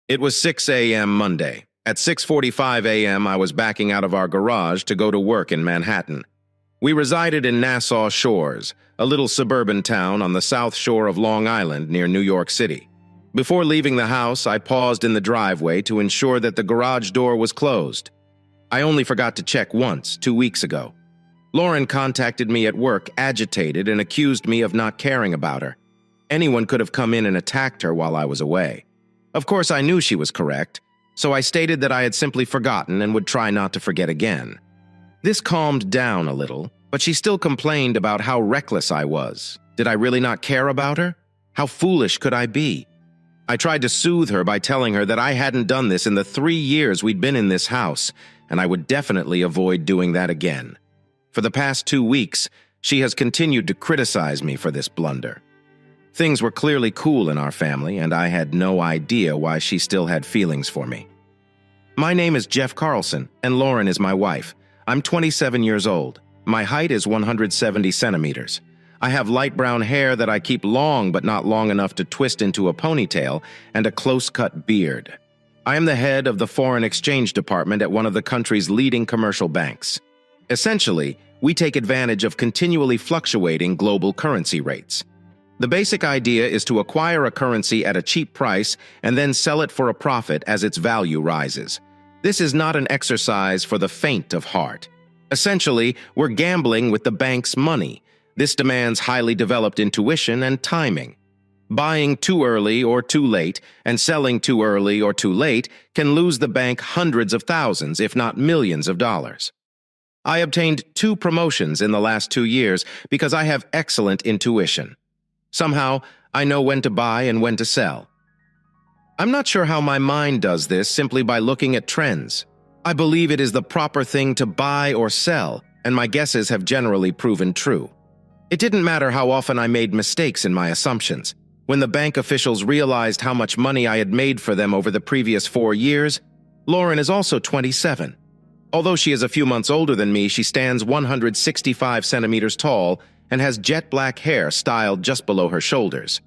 It was 6 a.m. Monday. At 6:45 a.m., I was backing out of our garage to go to work in Manhattan. We resided in Nassau Shores, a little suburban town on the south shore of Long Island near New York City. Before leaving the house, I paused in the driveway to ensure that the garage door was closed. I only forgot to check once, 2 weeks ago. Lauren contacted me at work, agitated, and accused me of not caring about her. Anyone could have come in and attacked her while I was away. Of course, I knew she was correct, so I stated that I had simply forgotten and would try not to forget again. This calmed down a little, but she still complained about how reckless I was. Did I really not care about her? How foolish could I be? I tried to soothe her by telling her that I hadn't done this in the 3 years we'd been in this house, and I would definitely avoid doing that again. For the past 2 weeks, she has continued to criticize me for this blunder. Things were clearly cool in our family, and I had no idea why she still had feelings for me. My name is Jeff Carlson, and Lauren is my wife. I'm 27 years old. My height is 170 centimeters. I have light brown hair that I keep long but not long enough to twist into a ponytail, and a close-cut beard. I am the head of the foreign exchange department at one of the country's leading commercial banks. Essentially, we take advantage of continually fluctuating global currency rates. The basic idea is to acquire a currency at a cheap price and then sell it for a profit as its value rises. This is not an exercise for the faint of heart. Essentially, we're gambling with the bank's money. This demands highly developed intuition and timing. Buying too early or too late and selling too early or too late can lose the bank hundreds of thousands, if not millions of dollars. I obtained 2 promotions in the last 2 years because I have excellent intuition. Somehow, I know when to buy and when to sell. I'm not sure how my mind does this simply by looking at trends. I believe it is the proper thing to buy or sell, and my guesses have generally proven true. It didn't matter how often I made mistakes in my assumptions. When the bank officials realized how much money I had made for them over the previous 4 years, Lauren is also 27. Although she is a few months older than me, she stands 165 centimeters tall and has jet black hair styled just below her shoulders.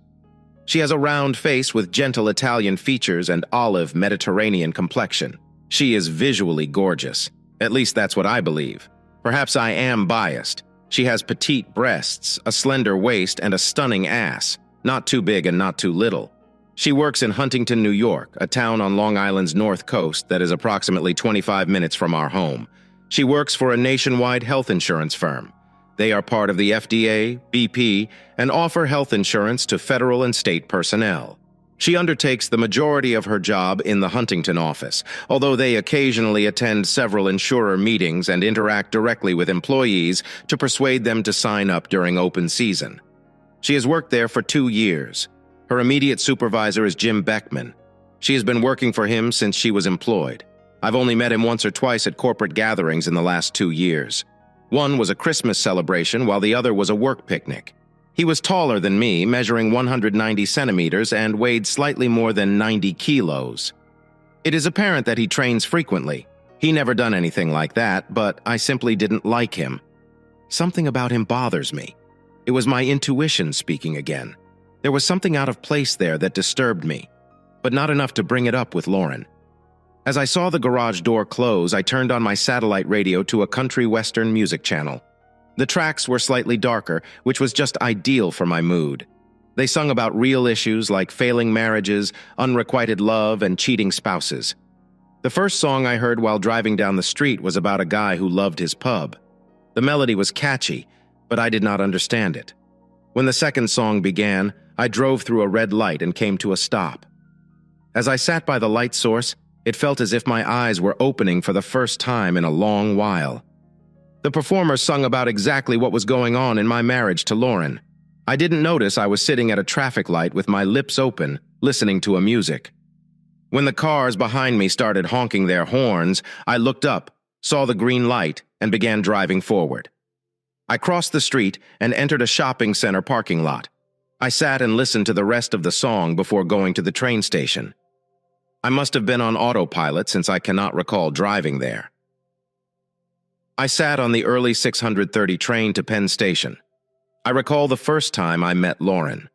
She has a round face with gentle Italian features and olive Mediterranean complexion. She is visually gorgeous. At least that's what I believe. Perhaps I am biased. She has petite breasts, a slender waist, and a stunning ass. Not too big and not too little. She works in Huntington, New York, a town on Long Island's north coast that is approximately 25 minutes from our home. She works for a nationwide health insurance firm. They are part of the FDA, BP, and offer health insurance to federal and state personnel. She undertakes the majority of her job in the Huntington office, although they occasionally attend several insurer meetings and interact directly with employees to persuade them to sign up during open season. She has worked there for 2 years. Her immediate supervisor is Jim Beckman. She has been working for him since she was employed. I've only met him once or twice at corporate gatherings in the last 2 years. One was a Christmas celebration, while the other was a work picnic. He was taller than me, measuring 190 centimeters and weighed slightly more than 90 kilos. It is apparent that he trains frequently. He never done anything like that, but I simply didn't like him. Something about him bothers me. It was my intuition speaking again. There was something out of place there that disturbed me, but not enough to bring it up with Lauren. As I saw the garage door close, I turned on my satellite radio to a country western music channel. The tracks were slightly darker, which was just ideal for my mood. They sung about real issues like failing marriages, unrequited love, and cheating spouses. The first song I heard while driving down the street was about a guy who loved his pub. The melody was catchy, but I did not understand it. When the second song began, I drove through a red light and came to a stop. As I sat by the light source, it felt as if my eyes were opening for the first time in a long while. The performer sung about exactly what was going on in my marriage to Lauren. I didn't notice I was sitting at a traffic light with my lips open, listening to a music. When the cars behind me started honking their horns, I looked up, saw the green light, and began driving forward. I crossed the street and entered a shopping center parking lot. I sat and listened to the rest of the song before going to the train station. I must have been on autopilot since I cannot recall driving there. I sat on the early 6:30 train to Penn Station. I recall the first time I met Lauren.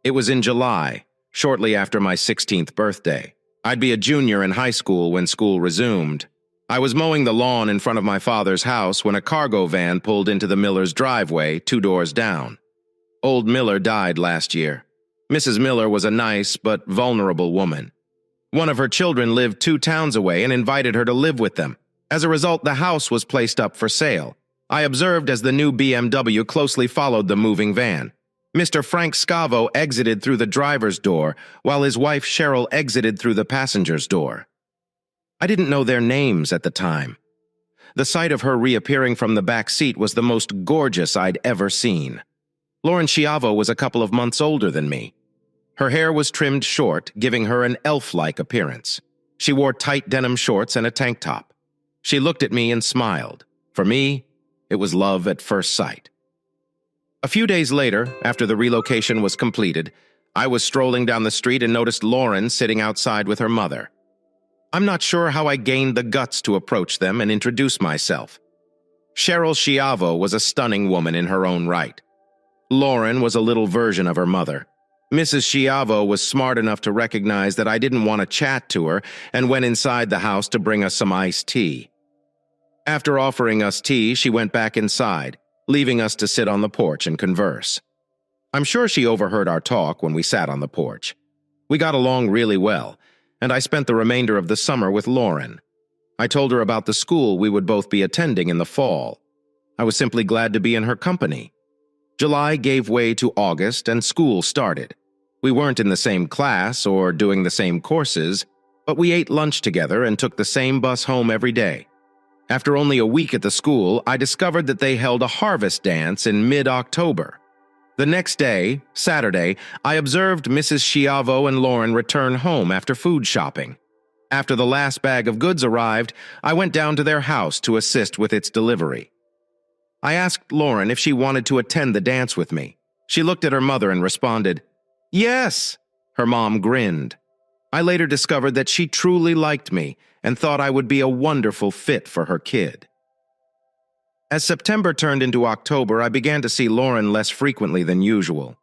It was in July, shortly after my 16th birthday. I'd be a junior in high school when school resumed. I was mowing the lawn in front of my father's house when a cargo van pulled into the Miller's driveway 2 doors down. Old Miller died last year. Mrs. Miller was a nice but vulnerable woman. One of her children lived 2 towns away and invited her to live with them. As a result, the house was placed up for sale. I observed as the new BMW closely followed the moving van. Mr. Frank Scavo exited through the driver's door, while his wife Cheryl exited through the passenger's door. I didn't know their names at the time. The sight of her reappearing from the back seat was the most gorgeous I'd ever seen. Lauren Schiavo was a couple of months older than me. Her hair was trimmed short, giving her an elf-like appearance. She wore tight denim shorts and a tank top. She looked at me and smiled. For me, it was love at first sight. A few days later, after the relocation was completed, I was strolling down the street and noticed Lauren sitting outside with her mother. I'm not sure how I gained the guts to approach them and introduce myself. Cheryl Schiavo was a stunning woman in her own right. Lauren was a little version of her mother. Mrs. Schiavo was smart enough to recognize that I didn't want to chat to her and went inside the house to bring us some iced tea. After offering us tea, she went back inside, leaving us to sit on the porch and converse. I'm sure she overheard our talk when we sat on the porch. We got along really well, and I spent the remainder of the summer with Lauren. I told her about the school we would both be attending in the fall. I was simply glad to be in her company. July gave way to August, and school started. We weren't in the same class or doing the same courses, but we ate lunch together and took the same bus home every day. After only a week at the school, I discovered that they held a harvest dance in mid-October. The next day, Saturday, I observed Mrs. Schiavo and Lauren return home after food shopping. After the last bag of goods arrived, I went down to their house to assist with its delivery. I asked Lauren if she wanted to attend the dance with me. She looked at her mother and responded, "Yes." Her mom grinned. I later discovered that she truly liked me and thought I would be a wonderful fit for her kid. As September turned into October, I began to see Lauren less frequently than usual.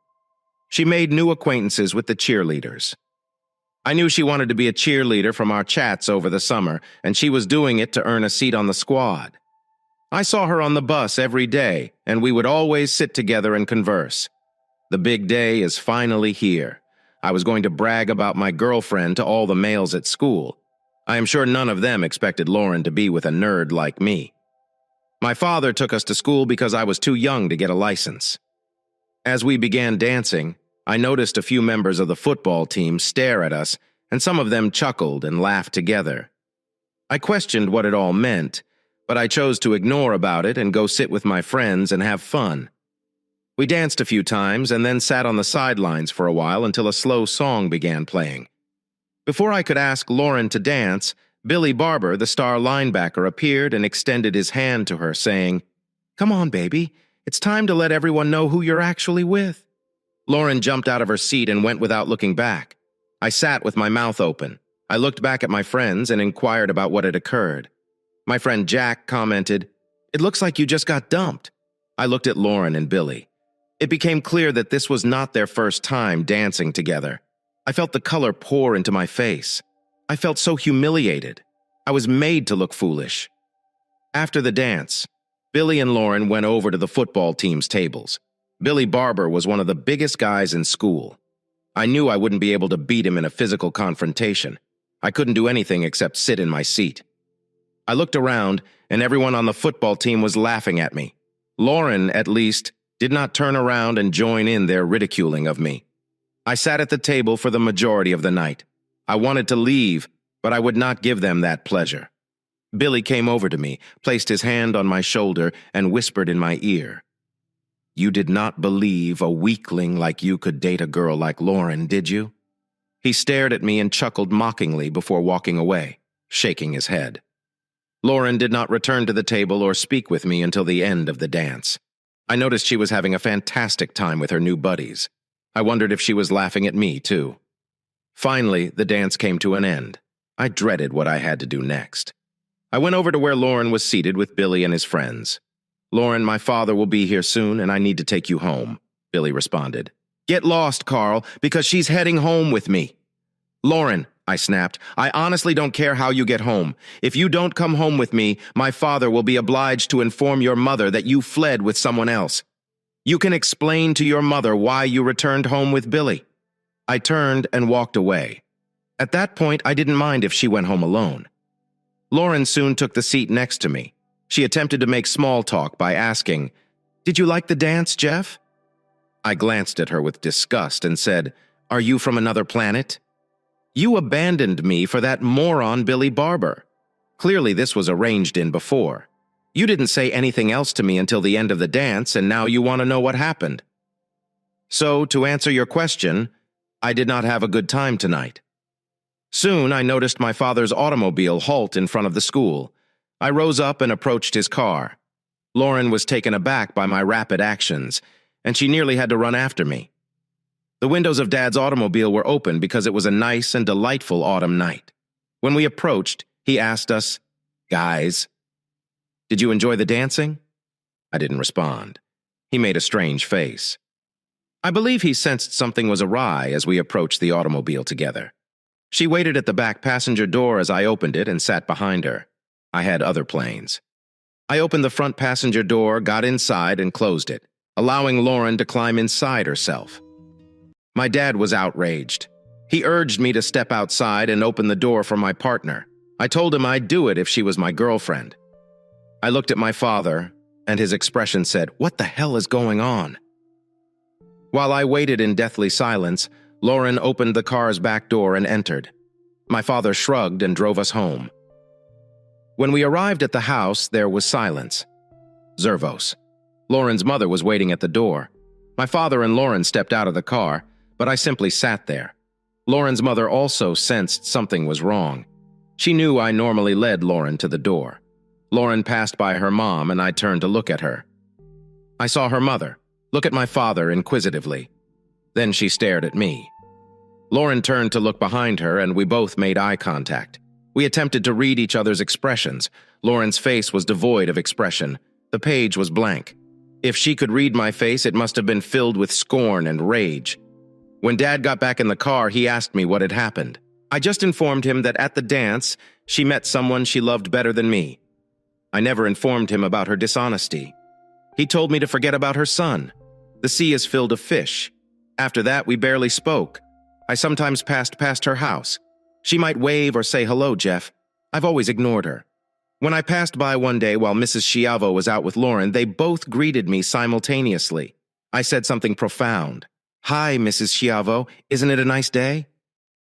She made new acquaintances with the cheerleaders. I knew she wanted to be a cheerleader from our chats over the summer, and she was doing it to earn a seat on the squad. I saw her on the bus every day, and we would always sit together and converse. The big day is finally here. I was going to brag about my girlfriend to all the males at school. I am sure none of them expected Lauren to be with a nerd like me. My father took us to school because I was too young to get a license. As we began dancing, I noticed a few members of the football team stare at us, and some of them chuckled and laughed together. I questioned what it all meant, but I chose to ignore about it and go sit with my friends and have fun. We danced a few times and then sat on the sidelines for a while until a slow song began playing. Before I could ask Lauren to dance, Billy Barber, the star linebacker, appeared and extended his hand to her, saying, "Come on, baby. It's time to let everyone know who you're actually with." Lauren jumped out of her seat and went without looking back. I sat with my mouth open. I looked back at my friends and inquired about what had occurred. My friend Jack commented, "It looks like you just got dumped." I looked at Lauren and Billy. It became clear that this was not their first time dancing together. I felt the color pour into my face. I felt so humiliated. I was made to look foolish. After the dance, Billy and Lauren went over to the football team's tables. Billy Barber was one of the biggest guys in school. I knew I wouldn't be able to beat him in a physical confrontation. I couldn't do anything except sit in my seat. I looked around, and everyone on the football team was laughing at me. Lauren, at least, did not turn around and join in their ridiculing of me. I sat at the table for the majority of the night. I wanted to leave, but I would not give them that pleasure. Billy came over to me, placed his hand on my shoulder, and whispered in my ear, "You did not believe a weakling like you could date a girl like Lauren, did you?" He stared at me and chuckled mockingly before walking away, shaking his head. Lauren did not return to the table or speak with me until the end of the dance. I noticed she was having a fantastic time with her new buddies. I wondered if she was laughing at me, too. Finally, the dance came to an end. I dreaded what I had to do next. I went over to where Lauren was seated with Billy and his friends. "Lauren, my father will be here soon, and I need to take you home," Billy responded. "Get lost, Carl, because she's heading home with me." "Lauren," I snapped. "I honestly don't care how you get home. If you don't come home with me, my father will be obliged to inform your mother that you fled with someone else. You can explain to your mother why you returned home with Billy." I turned and walked away. At that point, I didn't mind if she went home alone. Lauren soon took the seat next to me. She attempted to make small talk by asking, "Did you like the dance, Jeff?" I glanced at her with disgust and said, "Are you from another planet? You abandoned me for that moron Billy Barber. Clearly this was arranged in before. You didn't say anything else to me until the end of the dance, and now you want to know what happened." So, to answer your question, I did not have a good time tonight. Soon I noticed my father's automobile halt in front of the school. I rose up and approached his car. Lauren was taken aback by my rapid actions, and she nearly had to run after me. The windows of Dad's automobile were open because it was a nice and delightful autumn night. When we approached, he asked us, "Guys, did you enjoy the dancing?" I didn't respond. He made a strange face. I believe he sensed something was awry as we approached the automobile together. She waited at the back passenger door as I opened it and sat behind her. I had other planes. I opened the front passenger door, got inside, and closed it, allowing Lauren to climb inside herself. My dad was outraged. He urged me to step outside and open the door for my partner. I told him I'd do it if she was my girlfriend. I looked at my father, and his expression said, "What the hell is going on?" While I waited in deathly silence, Lauren opened the car's back door and entered. My father shrugged and drove us home. When we arrived at the house, there was silence. Zervos. Lauren's mother was waiting at the door. My father and Lauren stepped out of the car, but I simply sat there. Lauren's mother also sensed something was wrong. She knew I normally led Lauren to the door. Lauren passed by her mom, and I turned to look at her. I saw her mother look at my father inquisitively. Then she stared at me. Lauren turned to look behind her, and we both made eye contact. We attempted to read each other's expressions. Lauren's face was devoid of expression. The page was blank. If she could read my face, it must have been filled with scorn and rage. When Dad got back in the car, he asked me what had happened. I just informed him that at the dance, she met someone she loved better than me. I never informed him about her dishonesty. He told me to forget about her son. The sea is filled of fish. After that, we barely spoke. I sometimes passed past her house. She might wave or say, "Hello, Jeff." I've always ignored her. When I passed by one day while Mrs. Schiavo was out with Lauren, they both greeted me simultaneously. I said something profound. "Hi, Mrs. Schiavo, isn't it a nice day?"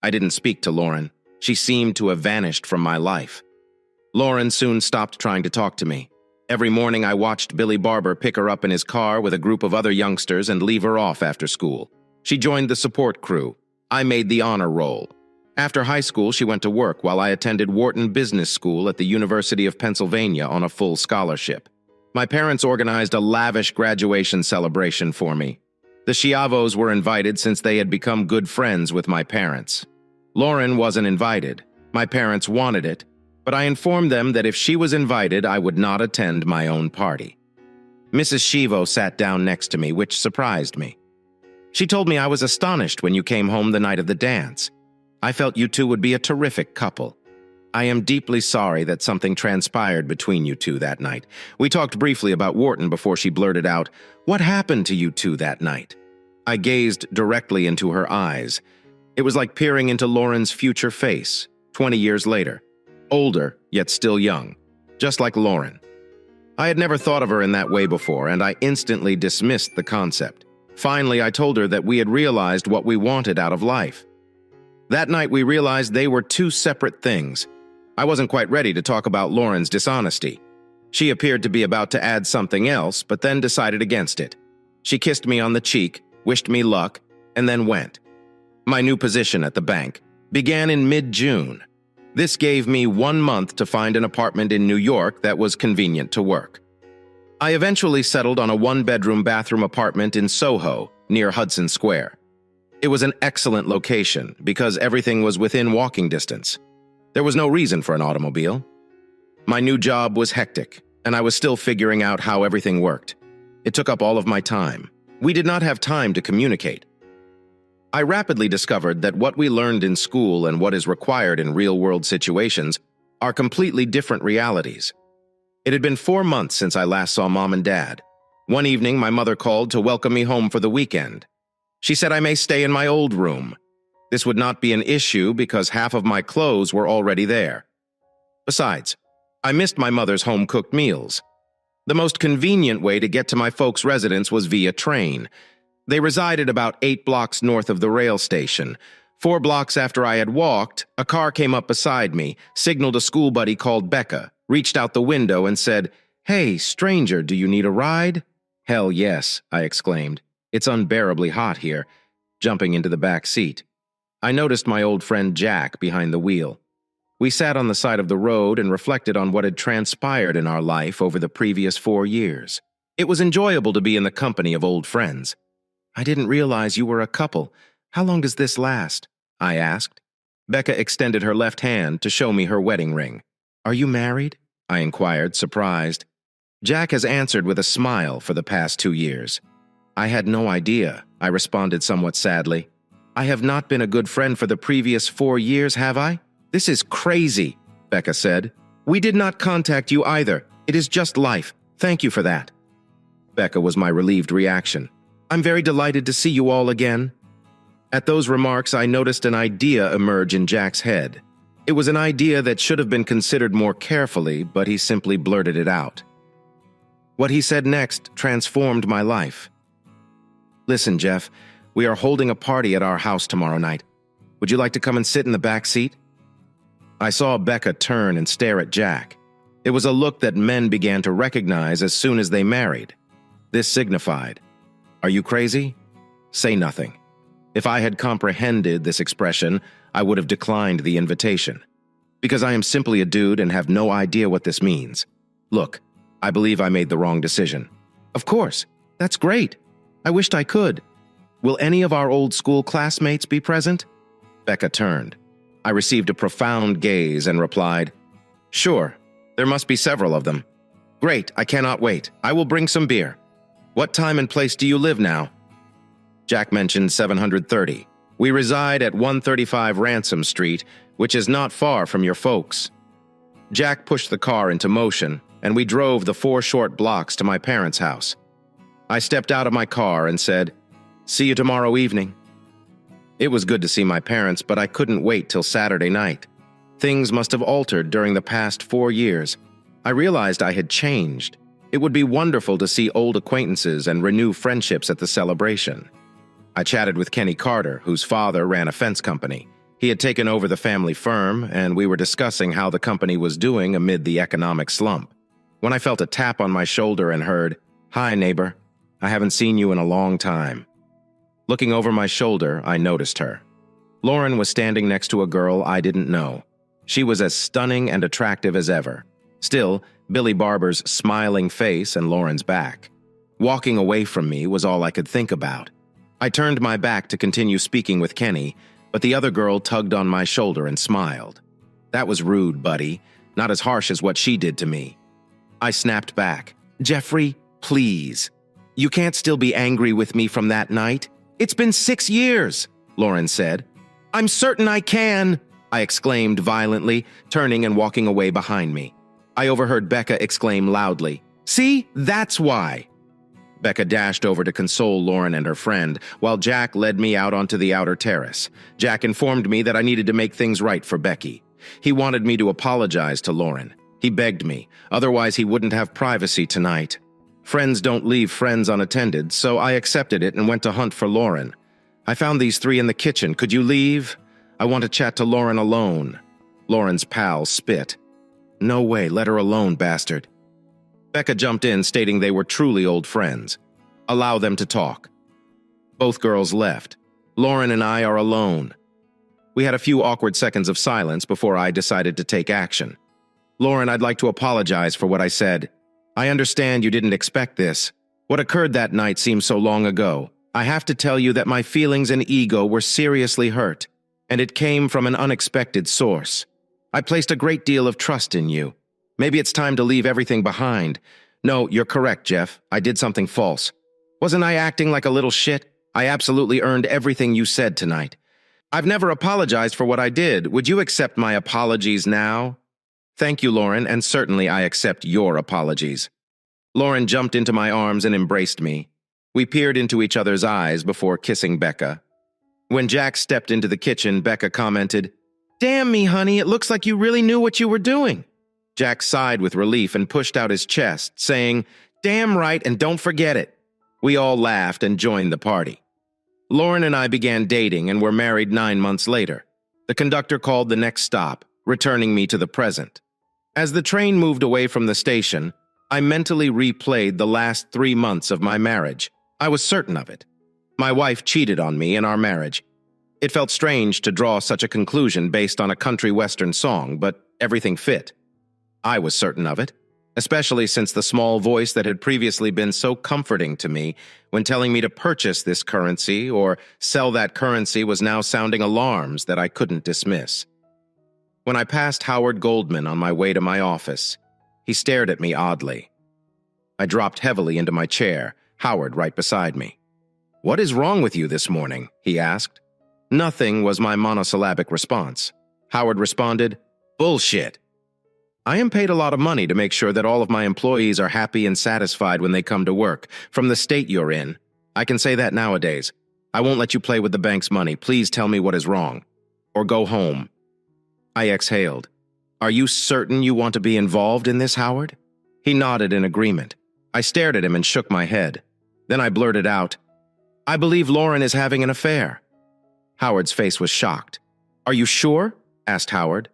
I didn't speak to Lauren. She seemed to have vanished from my life. Lauren soon stopped trying to talk to me. Every morning I watched Billy Barber pick her up in his car with a group of other youngsters and leave her off after school. She joined the support crew. I made the honor roll. After high school, she went to work while I attended Wharton Business School at the University of Pennsylvania on a full scholarship. My parents organized a lavish graduation celebration for me. The Schiavos were invited since they had become good friends with my parents. Lauren wasn't invited. My parents wanted it, but I informed them that if she was invited, I would not attend my own party. Mrs. Schiavo sat down next to me, which surprised me. She told me I was astonished when you came home the night of the dance. I felt you two would be a terrific couple. I am deeply sorry that something transpired between you two that night. We talked briefly about Wharton before she blurted out, "What happened to you two that night?" I gazed directly into her eyes. It was like peering into Lauren's future face, 20 years later. Older, yet still young, just like Lauren. I had never thought of her in that way before, and I instantly dismissed the concept. Finally, I told her that we had realized what we wanted out of life. That night, we realized they were two separate things. I wasn't quite ready to talk about Lauren's dishonesty. She appeared to be about to add something else, but then decided against it. She kissed me on the cheek, wished me luck, and then went. My new position at the bank began in mid-June. This gave me 1 month to find an apartment in New York that was convenient to work. I eventually settled on a 1-bedroom bathroom apartment in Soho, near Hudson Square. It was an excellent location because everything was within walking distance. There was no reason for an automobile. My new job was hectic, and I was still figuring out how everything worked. It took up all of my time. We did not have time to communicate. I rapidly discovered that what we learned in school and what is required in real-world situations are completely different realities. It had been 4 months since I last saw Mom and Dad. One evening, my mother called to welcome me home for the weekend. She said I may stay in my old room. This would not be an issue because half of my clothes were already there. Besides, I missed my mother's home-cooked meals. The most convenient way to get to my folks' residence was via train. They resided about 8 blocks north of the rail station. 4 blocks after I had walked, a car came up beside me, signaled a school buddy called Becca, reached out the window and said, "Hey, stranger, do you need a ride?" "Hell yes," I exclaimed. "It's unbearably hot here," jumping into the back seat. I noticed my old friend Jack behind the wheel. We sat on the side of the road and reflected on what had transpired in our life over the previous 4 years. It was enjoyable to be in the company of old friends. "I didn't realize you were a couple. How long does this last?" I asked. Becca extended her left hand to show me her wedding ring. "Are you married?" I inquired, surprised. "Jack has answered with a smile for the past 2 years." "I had no idea," I responded somewhat sadly. "I have not been a good friend for the previous 4 years, have I?" "This is crazy," Becca said. "We did not contact you either. It is just life. Thank you for that." Becca was my relieved reaction. "I'm very delighted to see you all again." At those remarks, I noticed an idea emerge in Jack's head. It was an idea that should have been considered more carefully, but he simply blurted it out. What he said next transformed my life. "Listen, Jeff, we are holding a party at our house tomorrow night. Would you like to come and sit in the back seat?" I saw Becca turn and stare at Jack. It was a look that men began to recognize as soon as they married. This signified, "Are you crazy? Say nothing." If I had comprehended this expression, I would have declined the invitation. Because I am simply a dude and have no idea what this means. Look, I believe I made the wrong decision. "Of course. That's great. I wished I could. Will any of our old school classmates be present?" Becca turned. I received a profound gaze and replied, "Sure, there must be several of them." "Great, I cannot wait. I will bring some beer. What time and place do you live now?" Jack mentioned 730. "We reside at 135 Ransom Street, which is not far from your folks." Jack pushed the car into motion, and we drove the 4 short blocks to my parents' house. I stepped out of my car and said, "See you tomorrow evening." It was good to see my parents, but I couldn't wait till Saturday night. Things must have altered during the past 4 years. I realized I had changed. It would be wonderful to see old acquaintances and renew friendships at the celebration. I chatted with Kenny Carter, whose father ran a fence company. He had taken over the family firm, and we were discussing how the company was doing amid the economic slump. When I felt a tap on my shoulder and heard, "Hi, neighbor. I haven't seen you in a long time." Looking over my shoulder, I noticed her. Lauren was standing next to a girl I didn't know. She was as stunning and attractive as ever. Still, Billy Barber's smiling face and Lauren's back. Walking away from me was all I could think about. I turned my back to continue speaking with Kenny, but the other girl tugged on my shoulder and smiled. "That was rude, buddy. Not as harsh as what she did to me." I snapped back. "Jeffrey, please. You can't still be angry with me from that night. It's been 6 years," Lauren said. "I'm certain I can," I exclaimed violently, turning and walking away behind me. I overheard Becca exclaim loudly, "See, that's why." Becca dashed over to console Lauren and her friend, while Jack led me out onto the outer terrace. Jack informed me that I needed to make things right for Becky. He wanted me to apologize to Lauren. He begged me, otherwise he wouldn't have privacy tonight. Friends don't leave friends unattended, so I accepted it and went to hunt for Lauren. "I found these 3 in the kitchen. Could you leave? I want to chat to Lauren alone." Lauren's pal spit. "No way, let her alone, bastard." Becca jumped in, stating they were truly old friends. "Allow them to talk." Both girls left. Lauren and I are alone. We had a few awkward seconds of silence before I decided to take action. "Lauren, I'd like to apologize for what I said. I understand you didn't expect this. What occurred that night seems so long ago. I have to tell you that my feelings and ego were seriously hurt, and it came from an unexpected source. I placed a great deal of trust in you. Maybe it's time to leave everything behind. No, you're correct, Jeff. I did something false. Wasn't I acting like a little shit? I absolutely earned everything you said tonight. I've never apologized for what I did. Would you accept my apologies now? Thank you, Lauren, and certainly I accept your apologies. Lauren jumped into my arms and embraced me. We peered into each other's eyes before kissing Becca. When Jack stepped into the kitchen, Becca commented, "Damn me, honey, it looks like you really knew what you were doing." Jack sighed with relief and pushed out his chest, saying, "Damn right, and don't forget it." We all laughed and joined the party. Lauren and I began dating and were married 9 months later. The conductor called the next stop, returning me to the present. As the train moved away from the station, I mentally replayed the last 3 months of my marriage. I was certain of it. My wife cheated on me in our marriage. It felt strange to draw such a conclusion based on a country western song, but everything fit. I was certain of it, especially since the small voice that had previously been so comforting to me when telling me to purchase this currency or sell that currency was now sounding alarms that I couldn't dismiss. When I passed Howard Goldman on my way to my office, he stared at me oddly. I dropped heavily into my chair, Howard right beside me. "What is wrong with you this morning?" he asked. "Nothing," was my monosyllabic response. Howard responded, "Bullshit. I am paid a lot of money to make sure that all of my employees are happy and satisfied when they come to work, from the state you're in. I can say that nowadays. I won't let you play with the bank's money. Please tell me what is wrong. Or go home." I exhaled. "Are you certain you want to be involved in this, Howard?" He nodded in agreement. I stared at him and shook my head. Then I blurted out, "I believe Lauren is having an affair." Howard's face was shocked. "Are you sure?" asked Howard.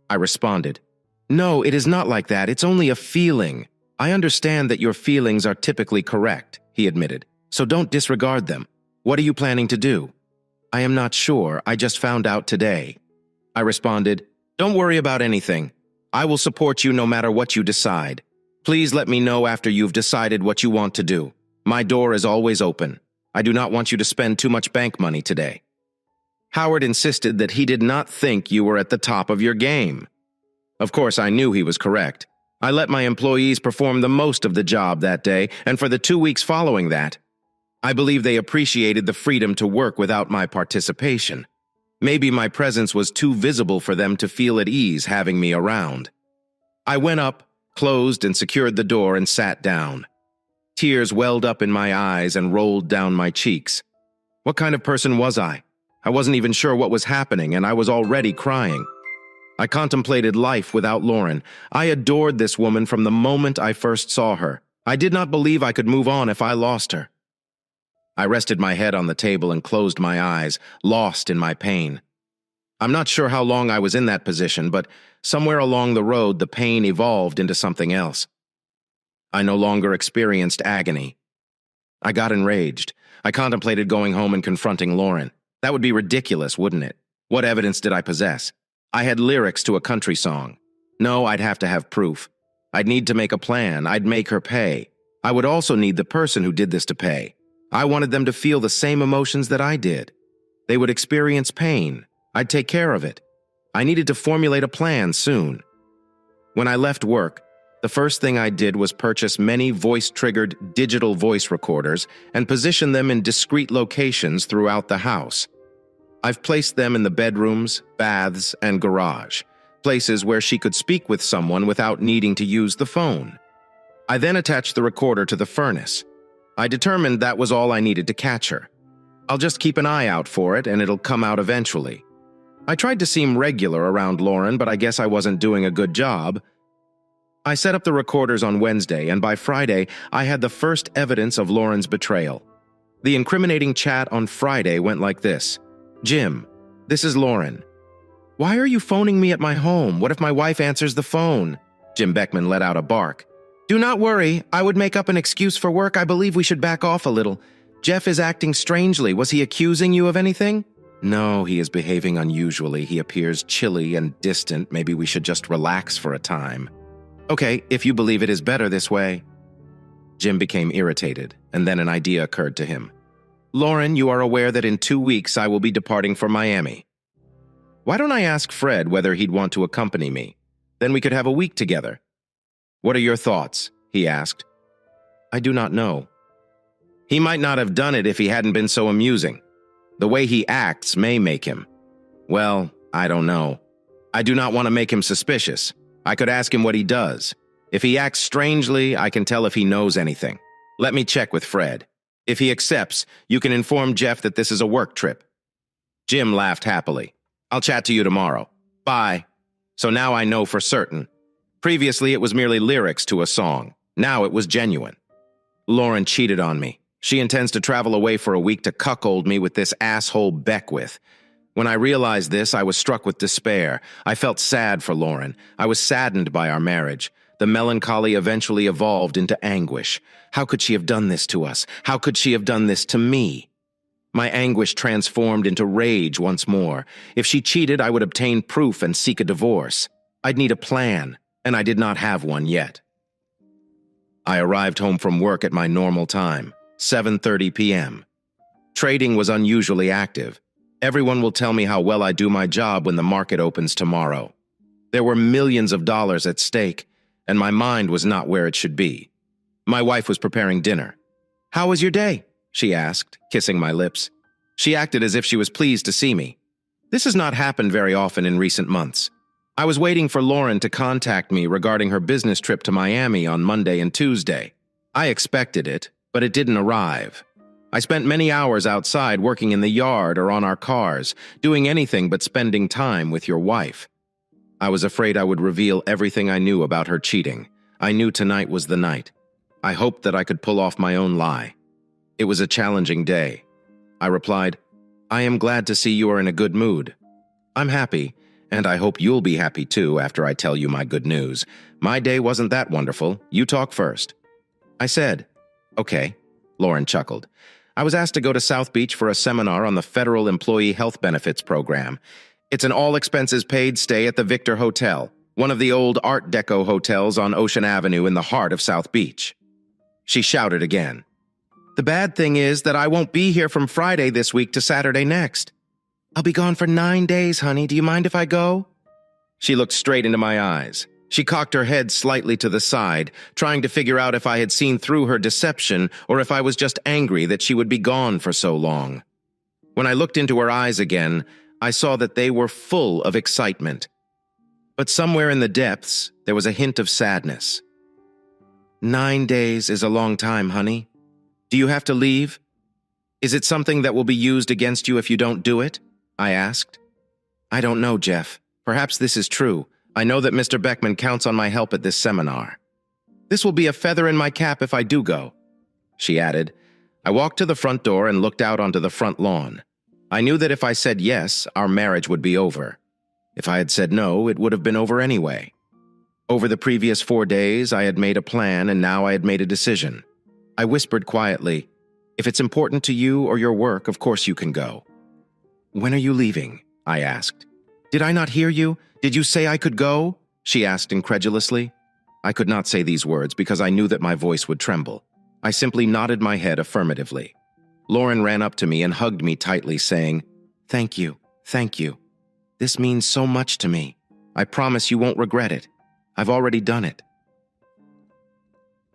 I responded, "No, it is not like that. It's only a feeling. I understand that your feelings are typically correct," he admitted. "So don't disregard them. What are you planning to do?" "I am not sure. I just found out today." I responded, "Don't worry about anything. I will support you no matter what you decide. Please let me know after you've decided what you want to do. My door is always open. I do not want you to spend too much bank money today." Howard insisted that he did not think you were at the top of your game. Of course, I knew he was correct. I let my employees perform the most of the job that day, and for the 2 weeks following that, I believe they appreciated the freedom to work without my participation. Maybe my presence was too visible for them to feel at ease having me around. I went up, closed and secured the door, and sat down. Tears welled up in my eyes and rolled down my cheeks. What kind of person was I? I wasn't even sure what was happening, and I was already crying. I contemplated life without Lauren. I adored this woman from the moment I first saw her. I did not believe I could move on if I lost her. I rested my head on the table and closed my eyes, lost in my pain. I'm not sure how long I was in that position, but somewhere along the road the pain evolved into something else. I no longer experienced agony. I got enraged. I contemplated going home and confronting Lauren. That would be ridiculous, wouldn't it? What evidence did I possess? I had lyrics to a country song. No, I'd have to have proof. I'd need to make a plan. I'd make her pay. I would also need the person who did this to pay. I wanted them to feel the same emotions that I did. They would experience pain. I'd take care of it. I needed to formulate a plan soon. When I left work, the first thing I did was purchase many voice-triggered digital voice recorders and position them in discreet locations throughout the house. I've placed them in the bedrooms, baths, and garage, places where she could speak with someone without needing to use the phone. I then attached the recorder to the furnace. I determined that was all I needed to catch her. I'll just keep an eye out for it, and it'll come out eventually. I tried to seem regular around Lauren, but I guess I wasn't doing a good job. I set up the recorders on Wednesday, and by Friday, I had the first evidence of Lauren's betrayal. The incriminating chat on Friday went like this. "Jim, this is Lauren. Why are you phoning me at my home? What if my wife answers the phone?" Jim Beckman let out a bark. "Do not worry. I would make up an excuse for work. I believe we should back off a little. Jeff is acting strangely. Was he accusing you of anything?" "No, he is behaving unusually. He appears chilly and distant. Maybe we should just relax for a time." "Okay, if you believe it is better this way." Jim became irritated, and then an idea occurred to him. "Lauren, you are aware that in 2 weeks I will be departing for Miami. Why don't I ask Fred whether he'd want to accompany me? Then we could have a week together." "What are your thoughts?" he asked. "I do not know." He might not have done it if he hadn't been so amusing. The way he acts may make him. Well, I don't know. I do not want to make him suspicious. I could ask him what he does. If he acts strangely, I can tell if he knows anything. Let me check with Fred. If he accepts, you can inform Jeff that this is a work trip. Jim laughed happily. I'll chat to you tomorrow. Bye. So now I know for certain. Previously, it was merely lyrics to a song. Now it was genuine. Lauren cheated on me. She intends to travel away for a week to cuckold me with this asshole Beckwith. When I realized this, I was struck with despair. I felt sad for Lauren. I was saddened by our marriage. The melancholy eventually evolved into anguish. How could she have done this to us? How could she have done this to me? My anguish transformed into rage once more. If she cheated, I would obtain proof and seek a divorce. I'd need a plan, and I did not have one yet. I arrived home from work at my normal time, 7:30 p.m. Trading was unusually active. Everyone will tell me how well I do my job when the market opens tomorrow. There were millions of dollars at stake, and my mind was not where it should be. My wife was preparing dinner. "How was your day?" she asked, kissing my lips. She acted as if she was pleased to see me. This has not happened very often in recent months. I was waiting for Lauren to contact me regarding her business trip to Miami on Monday and Tuesday. I expected it, but it didn't arrive. I spent many hours outside working in the yard or on our cars, doing anything but spending time with your wife. I was afraid I would reveal everything I knew about her cheating. I knew tonight was the night. I hoped that I could pull off my own lie. It was a challenging day. I replied, "I am glad to see you are in a good mood. I'm happy, and I hope you'll be happy too after I tell you my good news. My day wasn't that wonderful. You talk first." I said, "Okay." Lauren chuckled. "I was asked to go to South Beach for a seminar on the Federal Employee Health Benefits Program. It's an all-expenses-paid stay at the Victor Hotel, one of the old Art Deco hotels on Ocean Avenue in the heart of South Beach." She shouted again. "The bad thing is that I won't be here from Friday this week to Saturday next. I'll be gone for 9 days, honey. Do you mind if I go?" She looked straight into my eyes. She cocked her head slightly to the side, trying to figure out if I had seen through her deception or if I was just angry that she would be gone for so long. When I looked into her eyes again, I saw that they were full of excitement. But somewhere in the depths, there was a hint of sadness. 9 days is a long time, honey. Do you have to leave? Is it something that will be used against you if you don't do it?" I asked. "I don't know, Jeff. Perhaps this is true. I know that Mr. Beckman counts on my help at this seminar. This will be a feather in my cap if I do go," she added. I walked to the front door and looked out onto the front lawn. I knew that if I said yes, our marriage would be over. If I had said no, it would have been over anyway. Over the previous 4 days, I had made a plan, and now I had made a decision. I whispered quietly, "If it's important to you or your work, of course you can go." "When are you leaving?" I asked. "Did I not hear you? Did you say I could go?" she asked incredulously. I could not say these words because I knew that my voice would tremble. I simply nodded my head affirmatively. Lauren ran up to me and hugged me tightly, saying, Thank you. This means so much to me. I promise you won't regret it. I've already done it."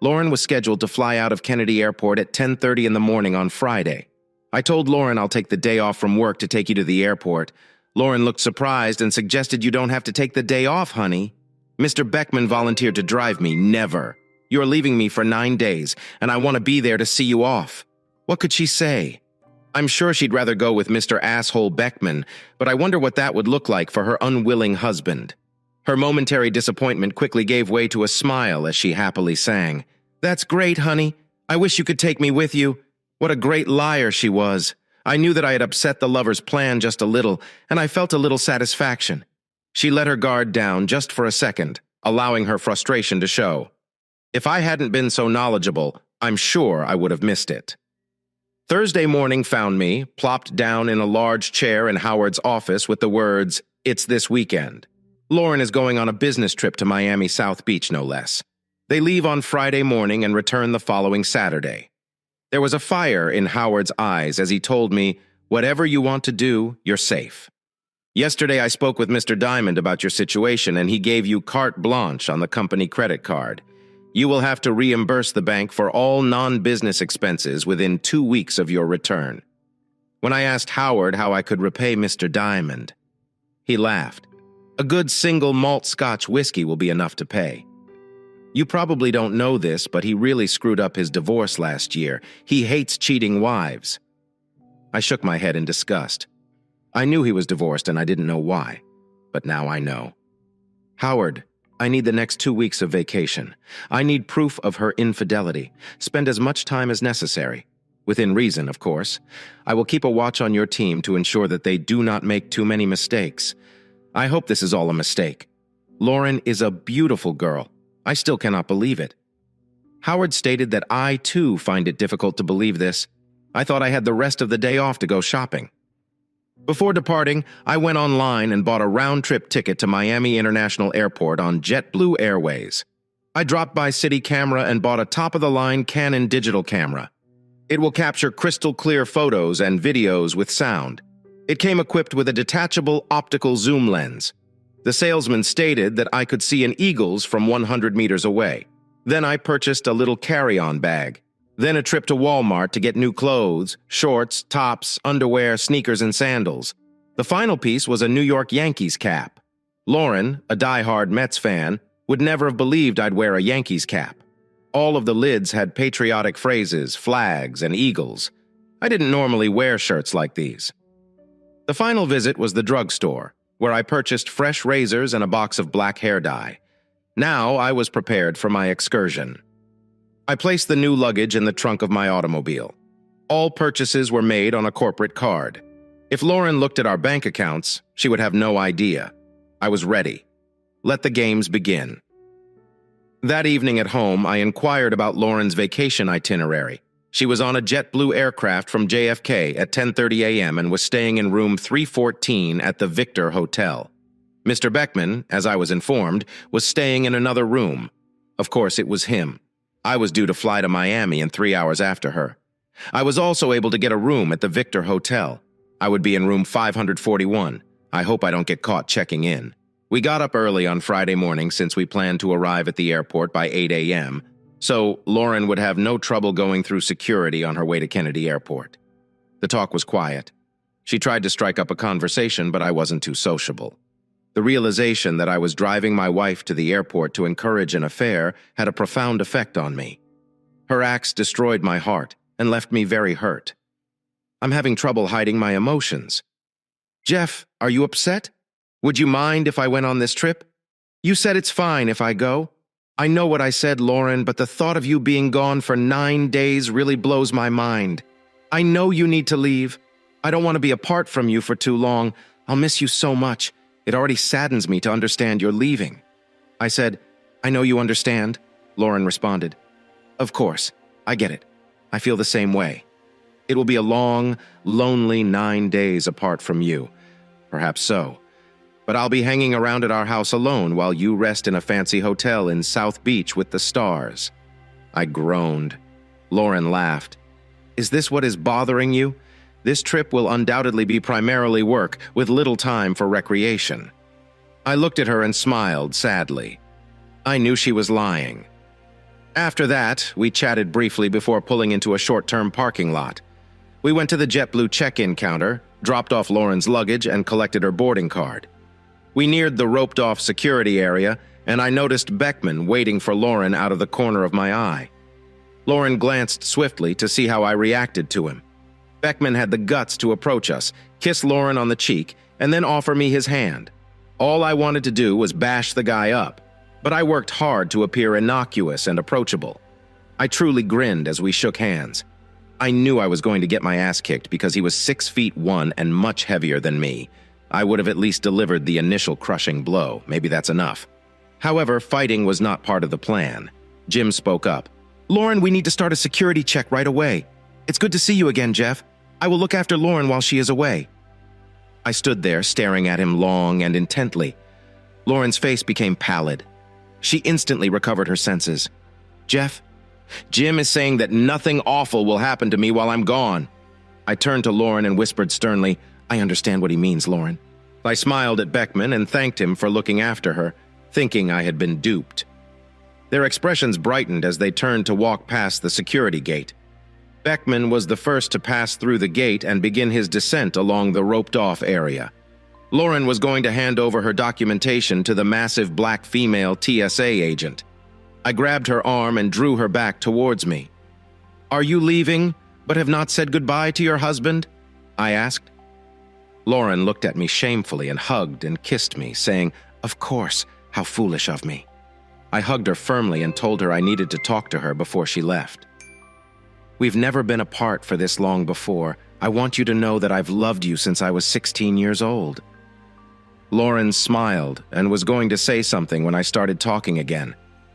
Lauren was scheduled to fly out of Kennedy Airport at 10:30 in the morning on Friday. I told Lauren I'll take the day off from work to take you to the airport. Lauren looked surprised and suggested, "You don't have to take the day off, honey. Mr. Beckman volunteered to drive me. Never. You're leaving me for 9 days, and I want to be there to see you off." What could she say? I'm sure she'd rather go with Mr. Asshole Beckman, but I wonder what that would look like for her unwilling husband. Her momentary disappointment quickly gave way to a smile as she happily sang, "That's great, honey. I wish you could take me with you." What a great liar she was. I knew that I had upset the lover's plan just a little, and I felt a little satisfaction. She let her guard down just for a second, allowing her frustration to show. If I hadn't been so knowledgeable, I'm sure I would have missed it. Thursday morning found me, plopped down in a large chair in Howard's office with the words, "It's this weekend." Lauren is going on a business trip to Miami South Beach, no less. They leave on Friday morning and return the following Saturday. There was a fire in Howard's eyes as he told me, "Whatever you want to do, you're safe. Yesterday I spoke with Mr. Diamond about your situation and he gave you carte blanche on the company credit card. You will have to reimburse the bank for all non-business expenses within 2 weeks of your return. When I asked Howard how I could repay Mr. Diamond, he laughed. A good single malt Scotch whiskey will be enough to pay. You probably don't know this, but he really screwed up his divorce last year. He hates cheating wives. I shook my head in disgust. I knew he was divorced and I didn't know why, but now I know. Howard, I need the next 2 weeks of vacation. I need proof of her infidelity. Spend as much time as necessary. Within reason, of course. I will keep a watch on your team to ensure that they do not make too many mistakes. I hope this is all a mistake. Lauren is a beautiful girl. I still cannot believe it. Howard stated that I, too, find it difficult to believe this. I thought I had the rest of the day off to go shopping. Before departing, I went online and bought a round-trip ticket to Miami International Airport on JetBlue Airways. I dropped by City Camera and bought a top-of-the-line Canon digital camera. It will capture crystal-clear photos and videos with sound. It came equipped with a detachable optical zoom lens. The salesman stated that I could see an eagle's from 100 meters away. Then I purchased a little carry-on bag. Then a trip to Walmart to get new clothes, shorts, tops, underwear, sneakers, and sandals. The final piece was a New York Yankees cap. Lauren, a die-hard Mets fan, would never have believed I'd wear a Yankees cap. All of the lids had patriotic phrases, flags, and eagles. I didn't normally wear shirts like these. The final visit was the drugstore, where I purchased fresh razors and a box of black hair dye. Now I was prepared for my excursion. I placed the new luggage in the trunk of my automobile. All purchases were made on a corporate card. If Lauren looked at our bank accounts, she would have no idea. I was ready. Let the games begin. That evening at home, I inquired about Lauren's vacation itinerary. She was on a JetBlue aircraft from JFK at 10:30 a.m. and was staying in room 314 at the Victor Hotel. Mr. Beckman, as I was informed, was staying in another room. Of course, it was him. I was due to fly to Miami in 3 hours after her. I was also able to get a room at the Victor Hotel. I would be in room 541. I hope I don't get caught checking in. We got up early on Friday morning since we planned to arrive at the airport by 8 a.m., so Lauren would have no trouble going through security on her way to Kennedy Airport. The talk was quiet. She tried to strike up a conversation, but I wasn't too sociable. The realization that I was driving my wife to the airport to encourage an affair had a profound effect on me. Her acts destroyed my heart and left me very hurt. I'm having trouble hiding my emotions. Jeff, are you upset? Would you mind if I went on this trip? You said it's fine if I go. I know what I said, Lauren, but the thought of you being gone for 9 days really blows my mind. I know you need to leave. I don't want to be apart from you for too long. I'll miss you so much. It already saddens me to understand you're leaving. I said, I know you understand, Lauren responded. Of course, I get it. I feel the same way. It will be a long, lonely 9 days apart from you. Perhaps so. But I'll be hanging around at our house alone while you rest in a fancy hotel in South Beach with the stars. I groaned. Lauren laughed. Is this what is bothering you? This trip will undoubtedly be primarily work, with little time for recreation. I looked at her and smiled sadly. I knew she was lying. After that, we chatted briefly before pulling into a short-term parking lot. We went to the JetBlue check-in counter, dropped off Lauren's luggage, and collected her boarding card. We neared the roped-off security area, and I noticed Beckman waiting for Lauren out of the corner of my eye. Lauren glanced swiftly to see how I reacted to him. Beckman had the guts to approach us, kiss Lauren on the cheek, and then offer me his hand. All I wanted to do was bash the guy up, but I worked hard to appear innocuous and approachable. I truly grinned as we shook hands. I knew I was going to get my ass kicked because he was 6'1" and much heavier than me. I would have at least delivered the initial crushing blow. Maybe that's enough. However, fighting was not part of the plan. Jim spoke up. Lauren, we need to start a security check right away. It's good to see you again, Jeff. I will look after Lauren while she is away. I stood there, staring at him long and intently. Lauren's face became pallid. She instantly recovered her senses. Jeff, Jim is saying that nothing awful will happen to me while I'm gone. I turned to Lauren and whispered sternly, I understand what he means, Lauren. I smiled at Beckman and thanked him for looking after her, thinking I had been duped. Their expressions brightened as they turned to walk past the security gate. Beckman was the first to pass through the gate and begin his descent along the roped-off area. Lauren was going to hand over her documentation to the massive black female TSA agent. I grabbed her arm and drew her back towards me. "Are you leaving, but have not said goodbye to your husband?" I asked. Lauren looked at me shamefully and hugged and kissed me, saying, "Of course, how foolish of me." I hugged her firmly and told her I needed to talk to her before she left. "We've never been apart for this long before. I want you to know that I've loved you since I was 16 years old." Lauren smiled and was going to say something when I started talking again.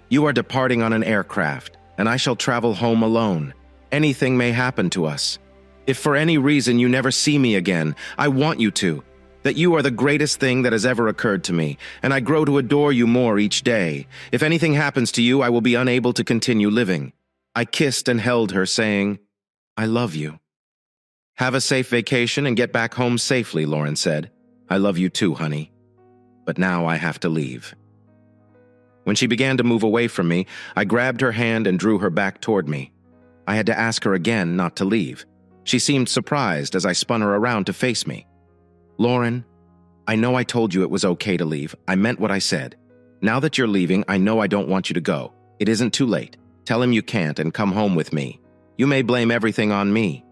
"You are departing on an aircraft, and I shall travel home alone. Anything may happen to us. If for any reason you never see me again, I want you to. That you are the greatest thing that has ever occurred to me, and I grow to adore you more each day. If anything happens to you, I will be unable to continue living." I kissed and held her, saying, "I love you." "Have a safe vacation and get back home safely," Lauren said. "I love you too, honey. But now I have to leave." When she began to move away from me, I grabbed her hand and drew her back toward me. I had to ask her again not to leave. She seemed surprised as I spun her around to face me. "Lauren, I know I told you it was okay to leave. I meant what I said. Now that you're leaving, I know I don't want you to go. It isn't too late. Tell him you can't and come home with me. You may blame everything on me."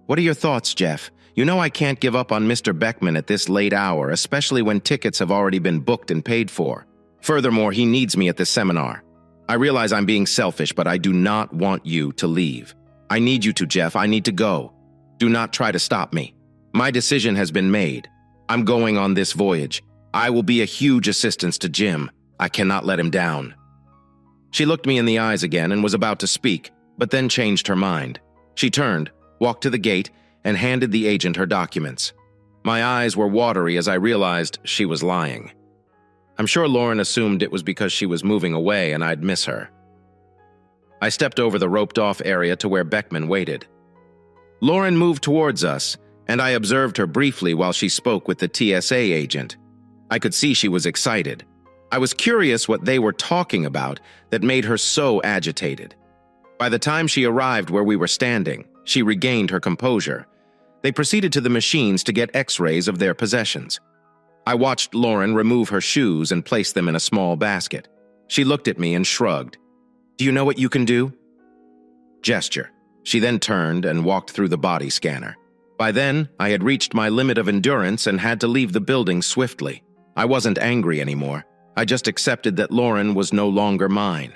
"What are your thoughts, Jeff? You know I can't give up on Mr. Beckman at this late hour, especially when tickets have already been booked and paid for. Furthermore, he needs me at this seminar. I realize I'm being selfish, but I do not want you to leave. I need you to, Jeff. I need to go. Do not try to stop me. My decision has been made. I'm going on this voyage. I will be a huge assistance to Jim. I cannot let him down." She looked me in the eyes again and was about to speak, but then changed her mind. She turned, walked to the gate, and handed the agent her documents. My eyes were watery as I realized she was lying. I'm sure Lauren assumed it was because she was moving away and I'd miss her. I stepped over the roped-off area to where Beckman waited. Lauren moved towards us, and I observed her briefly while she spoke with the TSA agent. I could see she was excited. I was curious what they were talking about that made her so agitated. By the time she arrived where we were standing, she regained her composure. They proceeded to the machines to get x-rays of their possessions. I watched Lauren remove her shoes and place them in a small basket. She looked at me and shrugged. "Do you know what you can do?" Gesture. She then turned and walked through the body scanner. By then, I had reached my limit of endurance and had to leave the building swiftly. I wasn't angry anymore. I just accepted that Lauren was no longer mine.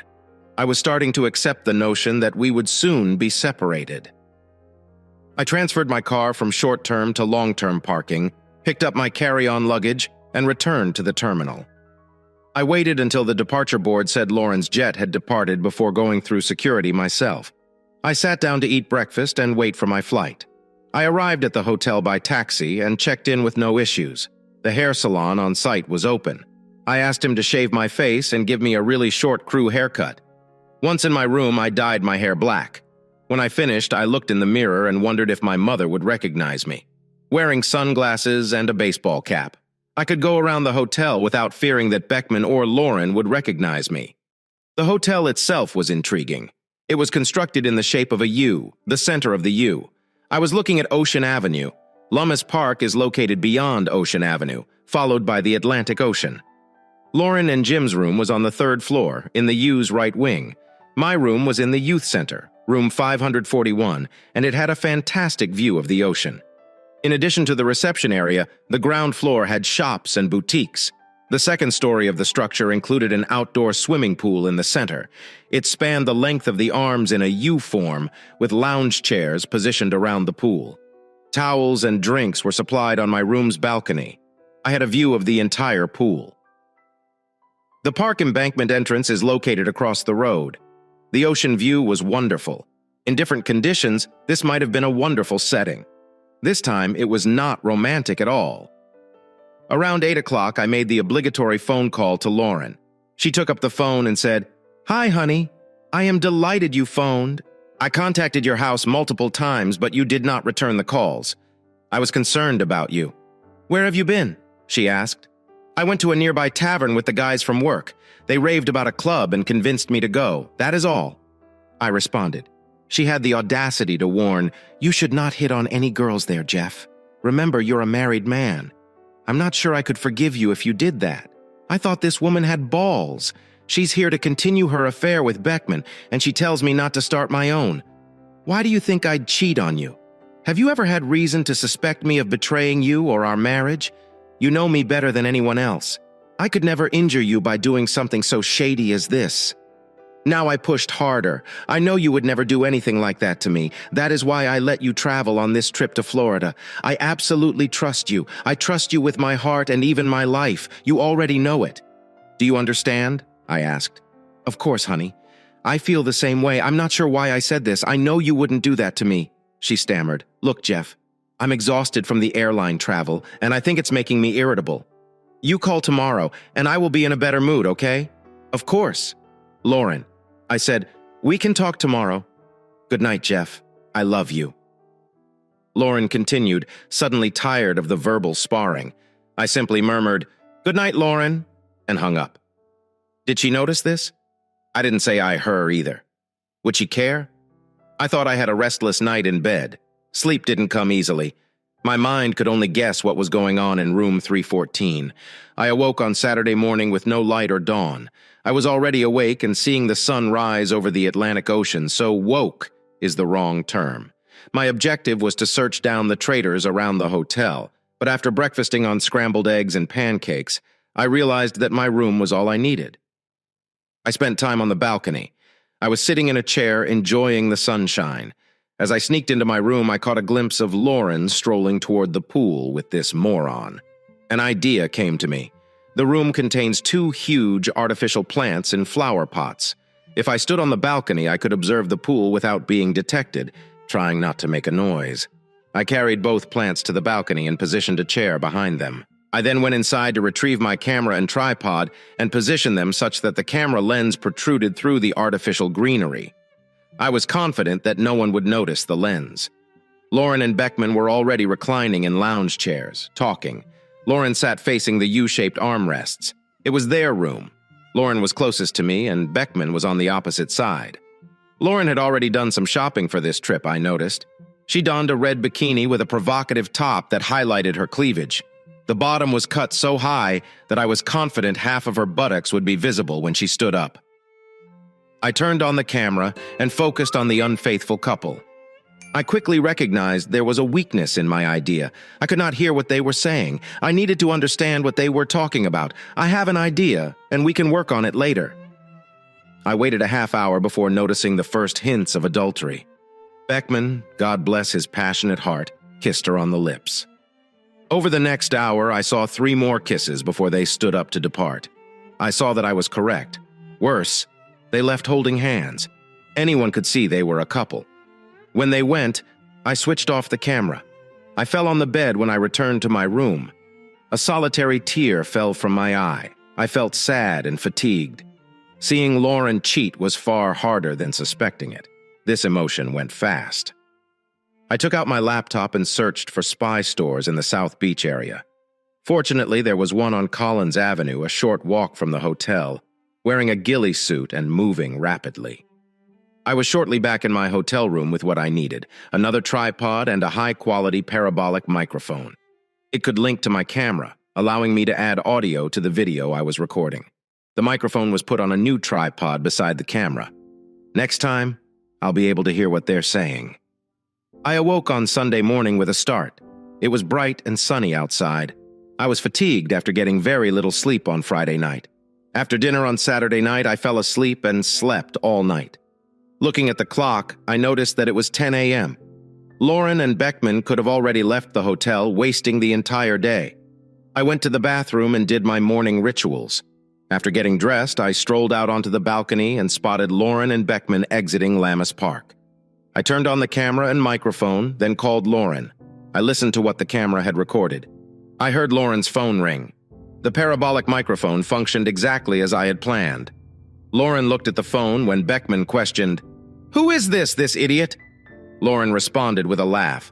I was starting to accept the notion that we would soon be separated. I transferred my car from short-term to long-term parking, picked up my carry-on luggage, and returned to the terminal. I waited until the departure board said Lauren's jet had departed before going through security myself. I sat down to eat breakfast and wait for my flight. I arrived at the hotel by taxi and checked in with no issues. The hair salon on site was open. I asked him to shave my face and give me a really short crew haircut. Once in my room, I dyed my hair black. When I finished, I looked in the mirror and wondered if my mother would recognize me. Wearing sunglasses and a baseball cap, I could go around the hotel without fearing that Beckman or Lauren would recognize me. The hotel itself was intriguing. It was constructed in the shape of a U, the center of the U. I was looking at Ocean Avenue. Lummis Park is located beyond Ocean Avenue, followed by the Atlantic Ocean. Lauren and Jim's room was on the third floor, in the U's right wing. My room was in the Youth Center, room 541, and it had a fantastic view of the ocean. In addition to the reception area, the ground floor had shops and boutiques. The second story of the structure included an outdoor swimming pool in the center. It spanned the length of the arms in a U form, with lounge chairs positioned around the pool. Towels and drinks were supplied on my room's balcony. I had a view of the entire pool. The park embankment entrance is located across the road. The ocean view was wonderful. In different conditions, this might have been a wonderful setting. This time, it was not romantic at all. Around 8 o'clock, I made the obligatory phone call to Lauren. She took up the phone and said, "Hi, honey. I am delighted you phoned. I contacted your house multiple times, but you did not return the calls. I was concerned about you." "Where have you been?" she asked. I went to a nearby tavern with the guys from work. They raved about a club and convinced me to go. That is all. I responded. She had the audacity to warn, "You should not hit on any girls there, Jeff. Remember, you're a married man. I'm not sure I could forgive you if you did that. I thought this woman had balls. She's here to continue her affair with Beckman, and she tells me not to start my own. Why do you think I'd cheat on you? Have you ever had reason to suspect me of betraying you or our marriage? You know me better than anyone else. I could never injure you by doing something so shady as this." Now I pushed harder. "I know you would never do anything like that to me. That is why I let you travel on this trip to Florida. I absolutely trust you. I trust you with my heart and even my life. You already know it." "Do you understand?" I asked. "Of course, honey. I feel the same way. I'm not sure why I said this. I know you wouldn't do that to me," she stammered. "Look, Jeff, I'm exhausted from the airline travel, and I think it's making me irritable. You call tomorrow, and I will be in a better mood, okay?" "Of course." "Lauren," I said, "we can talk tomorrow. Good night, Jeff. I love you." Lauren continued, suddenly tired of the verbal sparring. I simply murmured, "Good night, Lauren," and hung up. Did she notice this? I didn't say I her either. Would she care? I thought I had a restless night in bed. Sleep didn't come easily. My mind could only guess what was going on in room 314. I awoke on Saturday morning with no light or dawn. I was already awake and seeing the sun rise over the Atlantic Ocean, so woke is the wrong term. My objective was to search down the traders around the hotel, but after breakfasting on scrambled eggs and pancakes, I realized that my room was all I needed. I spent time on the balcony. I was sitting in a chair enjoying the sunshine. As I sneaked into my room, I caught a glimpse of Lauren strolling toward the pool with this moron. An idea came to me. The room contains 2 huge artificial plants in flower pots. If I stood on the balcony, I could observe the pool without being detected, trying not to make a noise. I carried both plants to the balcony and positioned a chair behind them. I then went inside to retrieve my camera and tripod and position them such that the camera lens protruded through the artificial greenery. I was confident that no one would notice the lens. Lauren and Beckman were already reclining in lounge chairs, talking. Lauren sat facing the U-shaped armrests. It was their room. Lauren was closest to me, and Beckman was on the opposite side. Lauren had already done some shopping for this trip, I noticed. She donned a red bikini with a provocative top that highlighted her cleavage. The bottom was cut so high that I was confident half of her buttocks would be visible when she stood up. I turned on the camera and focused on the unfaithful couple. I quickly recognized there was a weakness in my idea. I could not hear what they were saying. I needed to understand what they were talking about. I have an idea, and we can work on it later. I waited a half hour before noticing the first hints of adultery. Beckman, God bless his passionate heart, kissed her on the lips. Over the next hour, I saw 3 more kisses before they stood up to depart. I saw that I was correct. Worse, they left holding hands. Anyone could see they were a couple. When they went, I switched off the camera. I fell on the bed when I returned to my room. A solitary tear fell from my eye. I felt sad and fatigued. Seeing Lauren cheat was far harder than suspecting it. This emotion went fast. I took out my laptop and searched for spy stores in the South Beach area. Fortunately, there was one on Collins Avenue, a short walk from the hotel, wearing a ghillie suit and moving rapidly. I was shortly back in my hotel room with what I needed, another tripod and a high-quality parabolic microphone. It could link to my camera, allowing me to add audio to the video I was recording. The microphone was put on a new tripod beside the camera. Next time, I'll be able to hear what they're saying. I awoke on Sunday morning with a start. It was bright and sunny outside. I was fatigued after getting very little sleep on Friday night. After dinner on Saturday night, I fell asleep and slept all night. Looking at the clock, I noticed that it was 10 a.m. Lauren and Beckman could have already left the hotel, wasting the entire day. I went to the bathroom and did my morning rituals. After getting dressed, I strolled out onto the balcony and spotted Lauren and Beckman exiting Lammas Park. I turned on the camera and microphone, then called Lauren. I listened to what the camera had recorded. I heard Lauren's phone ring. The parabolic microphone functioned exactly as I had planned. Lauren looked at the phone when Beckman questioned, "Who is this idiot?" Lauren responded with a laugh.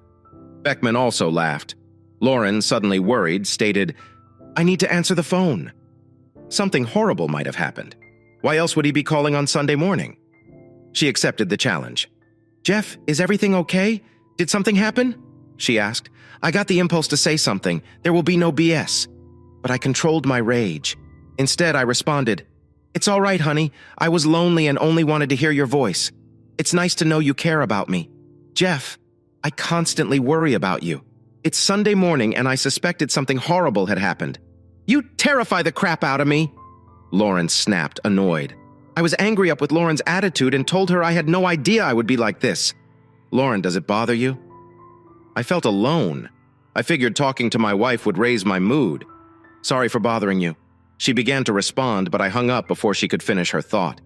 Beckman also laughed. Lauren, suddenly worried, stated, I need to answer the phone. Something horrible might have happened. Why else would he be calling on Sunday morning? She accepted the challenge. Jeff, is everything okay? Did something happen? She asked. I got the impulse to say something. There will be no BS. But I controlled my rage. Instead, I responded, It's all right, honey. I was lonely and only wanted to hear your voice. It's nice to know you care about me. Jeff, I constantly worry about you. It's Sunday morning and I suspected something horrible had happened. You terrify the crap out of me. Lauren snapped, annoyed. I was angry up with Lauren's attitude and told her I had no idea I would be like this. Lauren, does it bother you? I felt alone. I figured talking to my wife would raise my mood. Sorry for bothering you. She began to respond, but I hung up before she could finish her thought.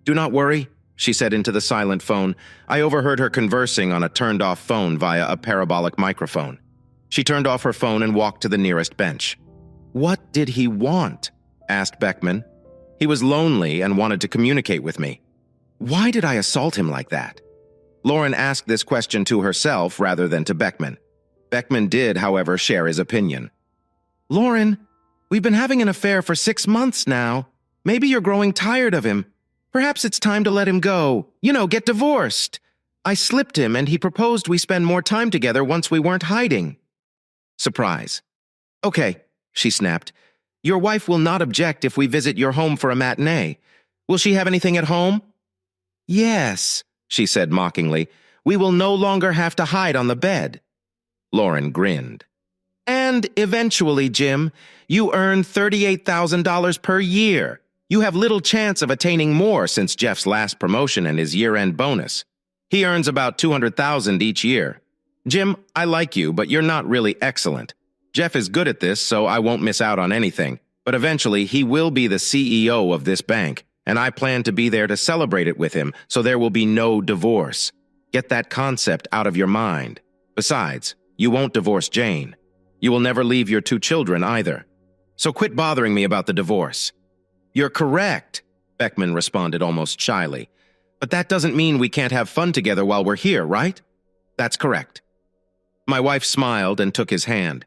Do not worry, she said into the silent phone. I overheard her conversing on a turned-off phone via a parabolic microphone. She turned off her phone and walked to the nearest bench. What did he want? Asked Beckman. He was lonely and wanted to communicate with me. Why did I assault him like that? Lauren asked this question to herself rather than to Beckman. Beckman did, however, share his opinion. Lauren, we've been having an affair for 6 months now. Maybe you're growing tired of him. Perhaps it's time to let him go. Get divorced. I slipped him and he proposed we spend more time together once we weren't hiding. Surprise. Okay, she snapped. Your wife will not object if we visit your home for a matinee. Will she have anything at home? Yes, she said mockingly. We will no longer have to hide on the bed. Lauren grinned. And eventually, Jim, you earn $38,000 per year. You have little chance of attaining more since Jeff's last promotion and his year-end bonus. He earns about $200,000 each year. Jim, I like you, but you're not really excellent. Jeff is good at this, so I won't miss out on anything. But eventually, he will be the CEO of this bank, and I plan to be there to celebrate it with him, so there will be no divorce. Get that concept out of your mind. Besides, you won't divorce Jane. You will never leave your 2 children either. So quit bothering me about the divorce. You're correct, Beckman responded almost shyly. But that doesn't mean we can't have fun together while we're here, right? That's correct. My wife smiled and took his hand.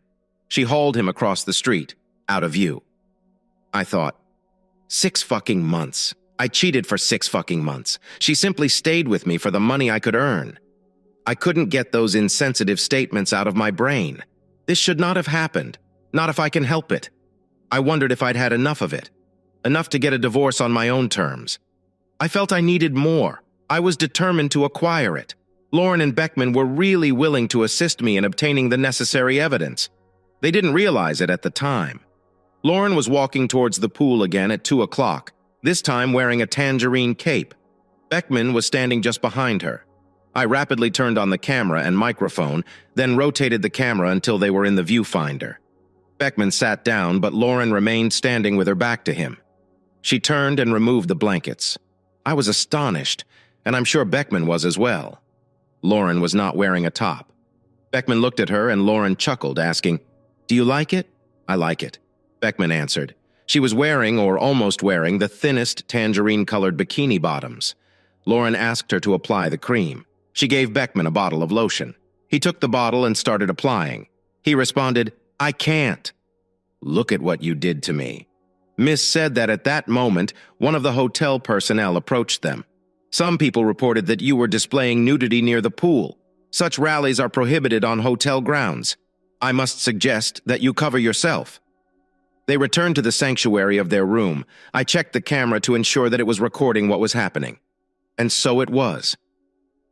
She hauled him across the street, out of view. I thought, 6 fucking months. I cheated for 6 fucking months. She simply stayed with me for the money I could earn. I couldn't get those insensitive statements out of my brain. This should not have happened, not if I can help it. I wondered if I'd had enough of it, enough to get a divorce on my own terms. I felt I needed more. I was determined to acquire it. Lauren and Beckman were really willing to assist me in obtaining the necessary evidence. They didn't realize it at the time. Lauren was walking towards the pool again at 2 o'clock, this time wearing a tangerine cape. Beckman was standing just behind her. I rapidly turned on the camera and microphone, then rotated the camera until they were in the viewfinder. Beckman sat down, but Lauren remained standing with her back to him. She turned and removed the blankets. I was astonished, and I'm sure Beckman was as well. Lauren was not wearing a top. Beckman looked at her and Lauren chuckled, asking, Do you like it? I like it, Beckman answered. She was wearing, or almost wearing, the thinnest tangerine-colored bikini bottoms. Lauren asked her to apply the cream. She gave Beckman a bottle of lotion. He took the bottle and started applying. He responded, I can't. Look at what you did to me. Miss said that at that moment, one of the hotel personnel approached them. Some people reported that you were displaying nudity near the pool. Such rallies are prohibited on hotel grounds. I must suggest that you cover yourself. They returned to the sanctuary of their room. I checked the camera to ensure that it was recording what was happening. And so it was.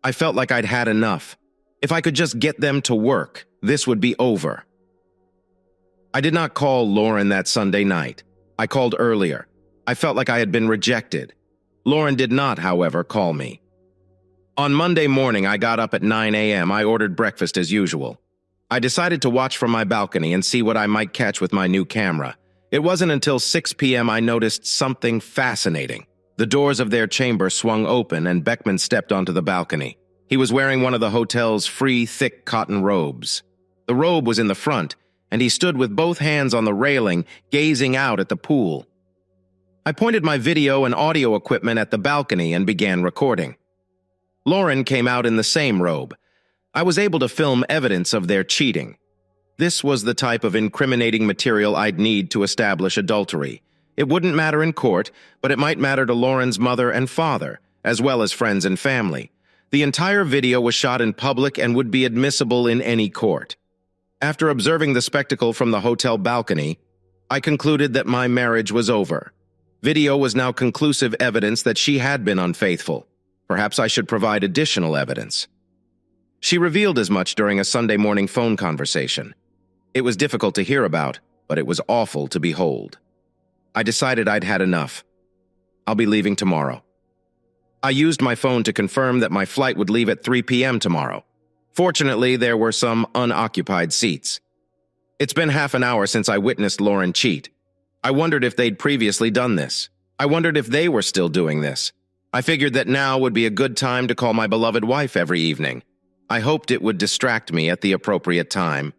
I felt like I'd had enough. If I could just get them to work, this would be over. I did not call Lauren that Sunday night. I called earlier. I felt like I had been rejected. Lauren did not, however, call me. On Monday morning, I got up at 9 a.m. I ordered breakfast as usual. I decided to watch from my balcony and see what I might catch with my new camera. It wasn't until 6 p.m. I noticed something fascinating. The doors of their chamber swung open and Beckman stepped onto the balcony. He was wearing one of the hotel's free, thick cotton robes. The robe was in the front, and he stood with both hands on the railing, gazing out at the pool. I pointed my video and audio equipment at the balcony and began recording. Lauren came out in the same robe. I was able to film evidence of their cheating. This was the type of incriminating material I'd need to establish adultery. It wouldn't matter in court, but it might matter to Lauren's mother and father, as well as friends and family. The entire video was shot in public and would be admissible in any court. After observing the spectacle from the hotel balcony, I concluded that my marriage was over. Video was now conclusive evidence that she had been unfaithful. Perhaps I should provide additional evidence. She revealed as much during a Sunday morning phone conversation. It was difficult to hear about, but it was awful to behold. I decided I'd had enough. I'll be leaving tomorrow. I used my phone to confirm that my flight would leave at 3 p.m. tomorrow. Fortunately, there were some unoccupied seats. It's been half an hour since I witnessed Lauren cheat. I wondered if they'd previously done this. I wondered if they were still doing this. I figured that now would be a good time to call my beloved wife every evening. I hoped it would distract me at the appropriate time.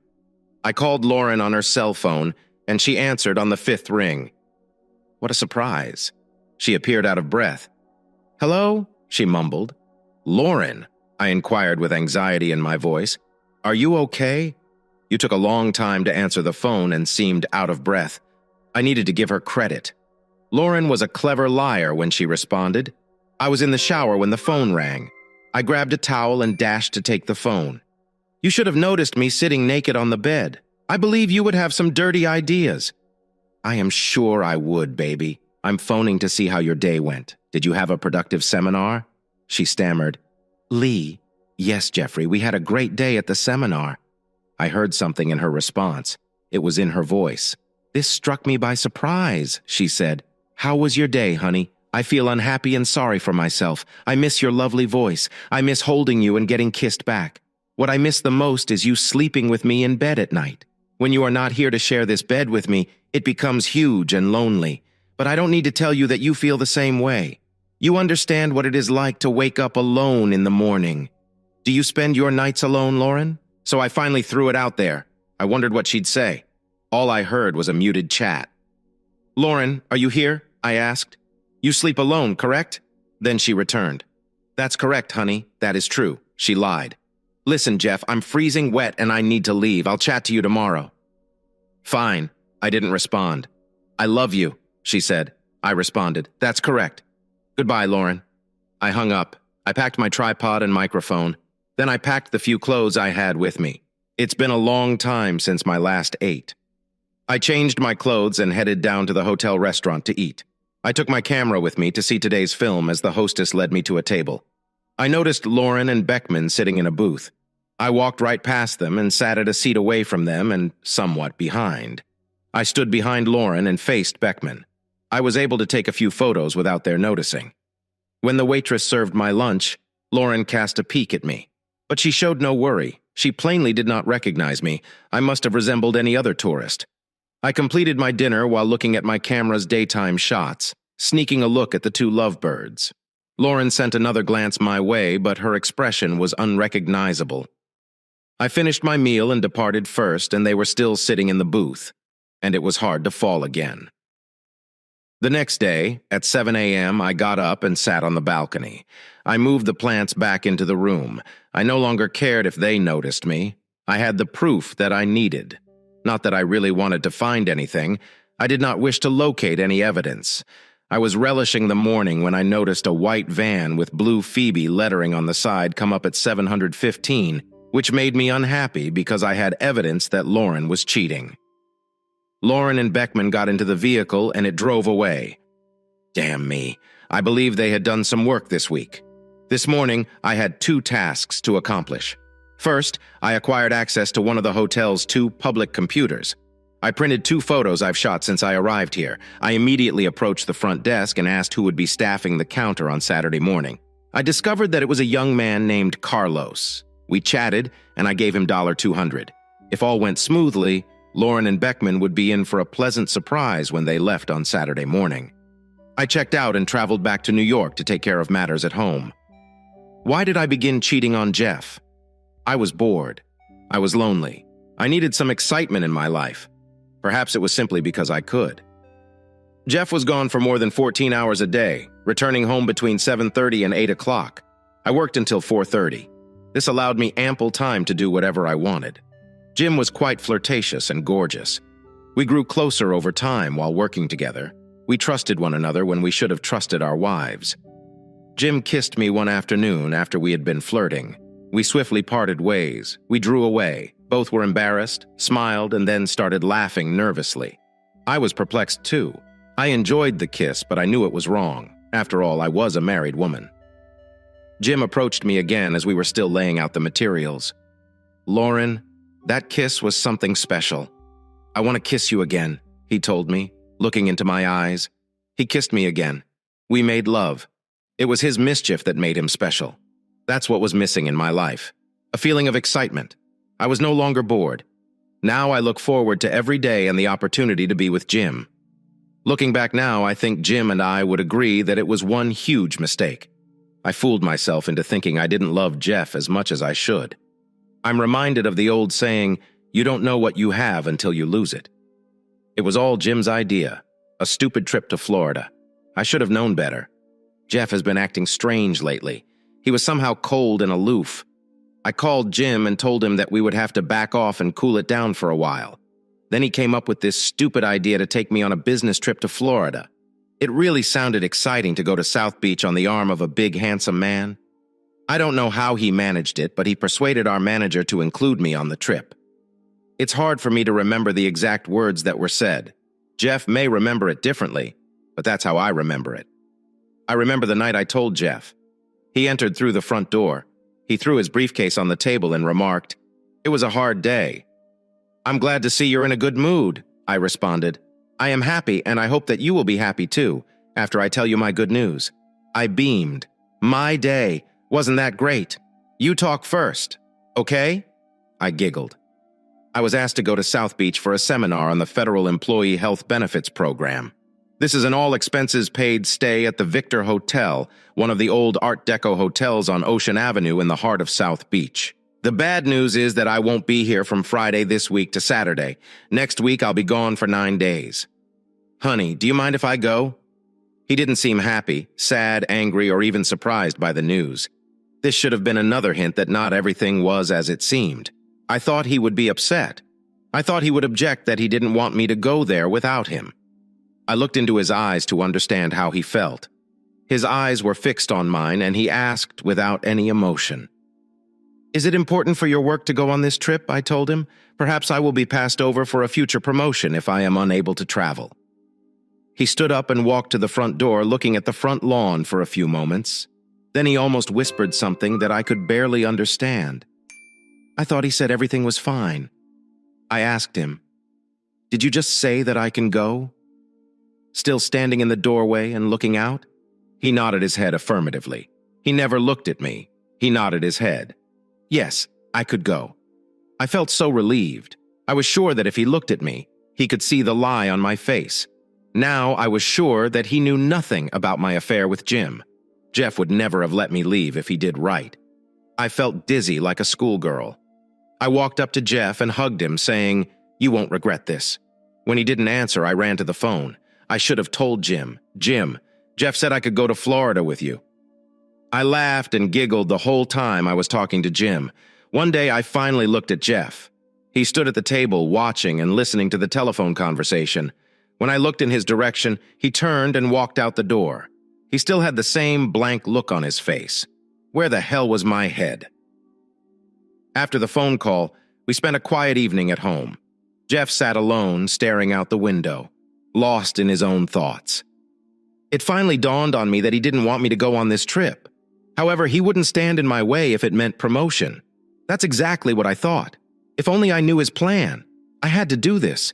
I called Lauren on her cell phone, and she answered on the 5th ring. What a surprise. She appeared out of breath. "Hello?" she mumbled. "Lauren," I inquired with anxiety in my voice. "Are you okay?" You took a long time to answer the phone and seemed out of breath. I needed to give her credit. Lauren was a clever liar when she responded. I was in the shower when the phone rang. I grabbed a towel and dashed to take the phone. "You should have noticed me sitting naked on the bed. I believe you would have some dirty ideas." "I am sure I would, baby. I'm phoning to see how your day went. Did you have a productive seminar?" She stammered. "Lee, yes, Jeffrey, we had a great day at the seminar." I heard something in her response. It was in her voice. "This struck me by surprise," she said. "How was your day, honey? I feel unhappy and sorry for myself. I miss your lovely voice. I miss holding you and getting kissed back. What I miss the most is you sleeping with me in bed at night. When you are not here to share this bed with me, it becomes huge and lonely. But I don't need to tell you that you feel the same way. You understand what it is like to wake up alone in the morning. Do you spend your nights alone, Lauren?" So I finally threw it out there. I wondered what she'd say. All I heard was a muted chat. "Lauren, are you here?" I asked. "You sleep alone, correct?" Then she returned. "That's correct, honey. That is true." She lied. "Listen, Jeff, I'm freezing wet and I need to leave. I'll chat to you tomorrow." "Fine." I didn't respond. "I love you," she said. I responded. "That's correct. Goodbye, Lauren." I hung up. I packed my tripod and microphone. Then I packed the few clothes I had with me. It's been a long time since my last ate. I changed my clothes and headed down to the hotel restaurant to eat. I took my camera with me to see today's film as the hostess led me to a table. I noticed Lauren and Beckman sitting in a booth. I walked right past them and sat at a seat away from them and somewhat behind. I stood behind Lauren and faced Beckman. I was able to take a few photos without their noticing. When the waitress served my lunch, Lauren cast a peek at me. But she showed no worry. She plainly did not recognize me. I must have resembled any other tourist. I completed my dinner while looking at my camera's daytime shots, sneaking a look at the two lovebirds. Lauren sent another glance my way, but her expression was unrecognizable. I finished my meal and departed first, and they were still sitting in the booth, and it was hard to fall again. The next day, at 7 a.m., I got up and sat on the balcony. I moved the plants back into the room. I no longer cared if they noticed me. I had the proof that I needed. Not that I really wanted to find anything. I did not wish to locate any evidence. I was relishing the morning when I noticed a white van with blue Phoebe lettering on the side come up at 715, which made me unhappy because I had evidence that Lauren was cheating. Lauren and Beckman got into the vehicle and it drove away. Damn me, I believe they had done some work this week. This morning, I had 2 tasks to accomplish. First, I acquired access to one of the hotel's 2 public computers. I printed 2 photos I've shot since I arrived here. I immediately approached the front desk and asked who would be staffing the counter on Saturday morning. I discovered that it was a young man named Carlos. We chatted, and I gave him $200. If all went smoothly, Lauren and Beckman would be in for a pleasant surprise when they left on Saturday morning. I checked out and traveled back to New York to take care of matters at home. Why did I begin cheating on Jeff? I was bored. I was lonely. I needed some excitement in my life. Perhaps it was simply because I could. Jeff was gone for more than 14 hours a day, returning home between 7:30 and 8 o'clock. I worked until 4:30. This allowed me ample time to do whatever I wanted. Jim was quite flirtatious and gorgeous. We grew closer over time while working together. We trusted one another when we should have trusted our wives. Jim kissed me one afternoon after we had been flirting. We swiftly parted ways. We drew away. Both were embarrassed, smiled, and then started laughing nervously. I was perplexed too. I enjoyed the kiss, but I knew it was wrong. After all, I was a married woman. Jim approached me again as we were still laying out the materials. "Lauren, that kiss was something special. I want to kiss you again," he told me, looking into my eyes. He kissed me again. We made love. It was his mischief that made him special. That's what was missing in my life. A feeling of excitement. I was no longer bored. Now I look forward to every day and the opportunity to be with Jim. Looking back now, I think Jim and I would agree that it was one huge mistake. I fooled myself into thinking I didn't love Jeff as much as I should. I'm reminded of the old saying, "You don't know what you have until you lose it." It was all Jim's idea, a stupid trip to Florida. I should have known better. Jeff has been acting strange lately. He was somehow cold and aloof. I called Jim and told him that we would have to back off and cool it down for a while. Then he came up with this stupid idea to take me on a business trip to Florida. It really sounded exciting to go to South Beach on the arm of a big, handsome man. I don't know how he managed it, but he persuaded our manager to include me on the trip. It's hard for me to remember the exact words that were said. Jeff may remember it differently, but that's how I remember it. I remember the night I told Jeff. He entered through the front door. He threw his briefcase on the table and remarked, "It was a hard day." "I'm glad to see you're in a good mood," I responded. "I am happy, and I hope that you will be happy too, after I tell you my good news." I beamed. "My day. Wasn't that great? You talk first, okay?" I giggled. I was asked to go to South Beach for a seminar on the Federal Employee Health Benefits Program. This is an all-expenses-paid stay at the Victor Hotel, one of the old Art Deco hotels on Ocean Avenue in the heart of South Beach. The bad news is that I won't be here from Friday this week to Saturday. Next week, I'll be gone for 9 days. "Honey, do you mind if I go?" He didn't seem happy, sad, angry, or even surprised by the news. This should have been another hint that not everything was as it seemed. I thought he would be upset. I thought he would object that he didn't want me to go there without him. I looked into his eyes to understand how he felt. His eyes were fixed on mine, and he asked without any emotion. "Is it important for your work to go on this trip?" I told him. "Perhaps I will be passed over for a future promotion if I am unable to travel." He stood up and walked to the front door, looking at the front lawn for a few moments. Then he almost whispered something that I could barely understand. I thought he said everything was fine. I asked him, "Did you just say that I can go?" Still standing in the doorway and looking out, he nodded his head affirmatively. He never looked at me. He nodded his head. Yes, I could go. I felt so relieved. I was sure that if he looked at me, he could see the lie on my face. Now I was sure that he knew nothing about my affair with Jim. Jeff would never have let me leave if he did right. I felt dizzy like a schoolgirl. I walked up to Jeff and hugged him, saying, "You won't regret this." When he didn't answer, I ran to the phone. I should have told Jim. "Jim, Jeff said I could go to Florida with you." I laughed and giggled the whole time I was talking to Jim. One day I finally looked at Jeff. He stood at the table watching and listening to the telephone conversation. When I looked in his direction, he turned and walked out the door. He still had the same blank look on his face. Where the hell was my head? After the phone call, we spent a quiet evening at home. Jeff sat alone, staring out the window, lost in his own thoughts. It finally dawned on me that he didn't want me to go on this trip. However, he wouldn't stand in my way if it meant promotion. That's exactly what I thought. If only I knew his plan. I had to do this.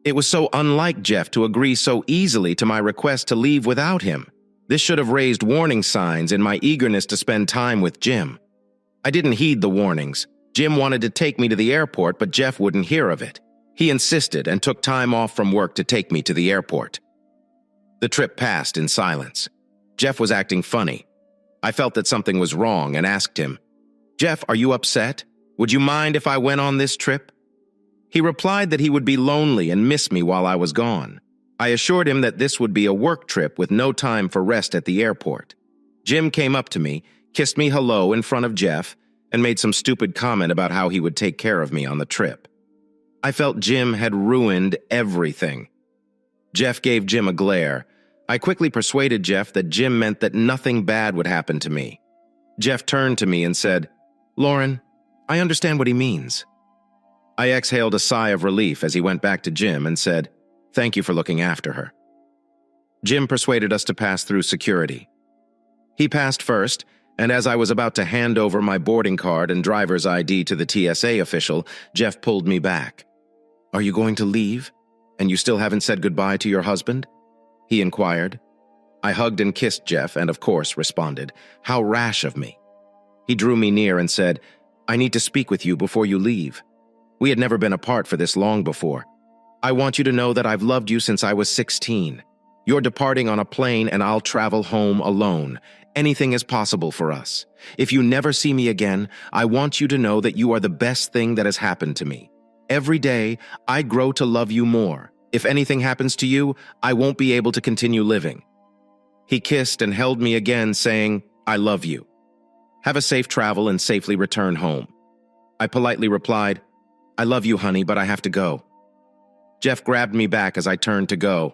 It was so unlike Jeff to agree so easily to my request to leave without him. This should have raised warning signs in my eagerness to spend time with Jim. I didn't heed the warnings. Jim wanted to take me to the airport, but Jeff wouldn't hear of it. He insisted and took time off from work to take me to the airport. The trip passed in silence. Jeff was acting funny. I felt that something was wrong and asked him, "Jeff, are you upset? Would you mind if I went on this trip?" He replied that he would be lonely and miss me while I was gone. I assured him that this would be a work trip with no time for rest at the airport. Jim came up to me, kissed me hello in front of Jeff, and made some stupid comment about how he would take care of me on the trip. I felt Jim had ruined everything. Jeff gave Jim a glare. I quickly persuaded Jeff that Jim meant that nothing bad would happen to me. Jeff turned to me and said, "Lauren, I understand what he means." I exhaled a sigh of relief as he went back to Jim and said, "Thank you for looking after her." Jim persuaded us to pass through security. He passed first, and as I was about to hand over my boarding card and driver's ID to the TSA official, Jeff pulled me back. "Are you going to leave? And you still haven't said goodbye to your husband?" he inquired. I hugged and kissed Jeff and, of course, responded, "How rash of me." He drew me near and said, "I need to speak with you before you leave. We had never been apart for this long before. I want you to know that I've loved you since I was 16. You're departing on a plane and I'll travel home alone. Anything is possible for us. If you never see me again, I want you to know that you are the best thing that has happened to me. Every day, I grow to love you more. If anything happens to you, I won't be able to continue living." He kissed and held me again, saying, "I love you. Have a safe travel and safely return home." I politely replied, "I love you, honey, but I have to go." Jeff grabbed me back as I turned to go.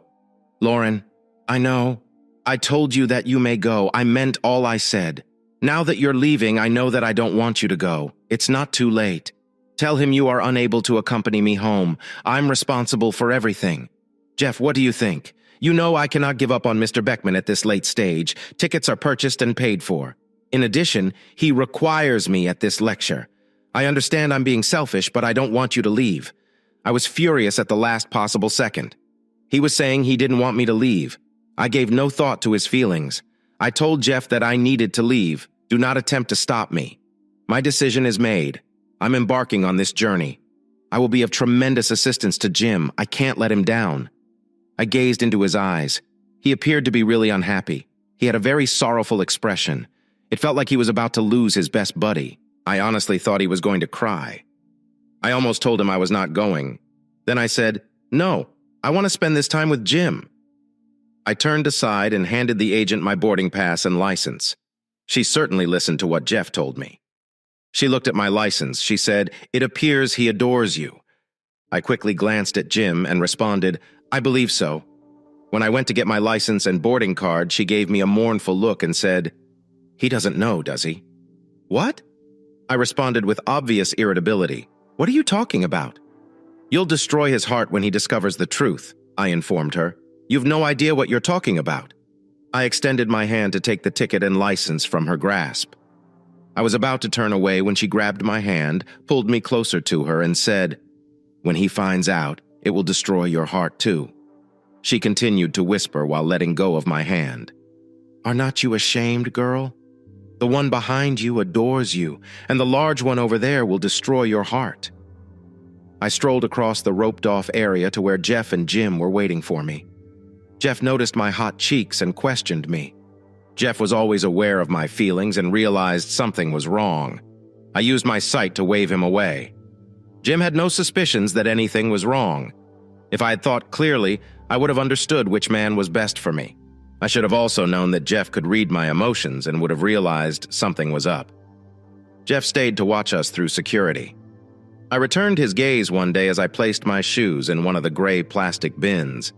"Lauren, I know. I told you that you may go. I meant all I said. Now that you're leaving, I know that I don't want you to go. It's not too late. Tell him you are unable to accompany me home. I'm responsible for everything. Jeff, what do you think? You know I cannot give up on Mr. Beckman at this late stage. Tickets are purchased and paid for. In addition, he requires me at this lecture. I understand I'm being selfish, but I don't want you to leave." I was furious at the last possible second. He was saying he didn't want me to leave. I gave no thought to his feelings. I told Jeff that I needed to leave. Do not attempt to stop me. My decision is made. I'm embarking on this journey. I will be of tremendous assistance to Jim. I can't let him down. I gazed into his eyes. He appeared to be really unhappy. He had a very sorrowful expression. It felt like he was about to lose his best buddy. I honestly thought he was going to cry. I almost told him I was not going. Then I said, "No, I want to spend this time with Jim." I turned aside and handed the agent my boarding pass and license. She certainly listened to what Jeff told me. She looked at my license. She said, "It appears he adores you." I quickly glanced at Jim and responded, "I believe so." When I went to get my license and boarding card, she gave me a mournful look and said, "He doesn't know, does he?" "What?" I responded with obvious irritability. "What are you talking about?" "You'll destroy his heart when he discovers the truth," I informed her. "You've no idea what you're talking about." I extended my hand to take the ticket and license from her grasp. I was about to turn away when she grabbed my hand, pulled me closer to her, and said, "When he finds out, it will destroy your heart too." She continued to whisper while letting go of my hand. "Are not you ashamed, girl? The one behind you adores you, and the large one over there will destroy your heart." I strolled across the roped-off area to where Jeff and Jim were waiting for me. Jeff noticed my hot cheeks and questioned me. Jeff was always aware of my feelings and realized something was wrong. I used my sight to wave him away. Jim had no suspicions that anything was wrong. If I had thought clearly, I would have understood which man was best for me. I should have also known that Jeff could read my emotions and would have realized something was up. Jeff stayed to watch us through security. I returned his gaze one day as I placed my shoes in one of the gray plastic bins.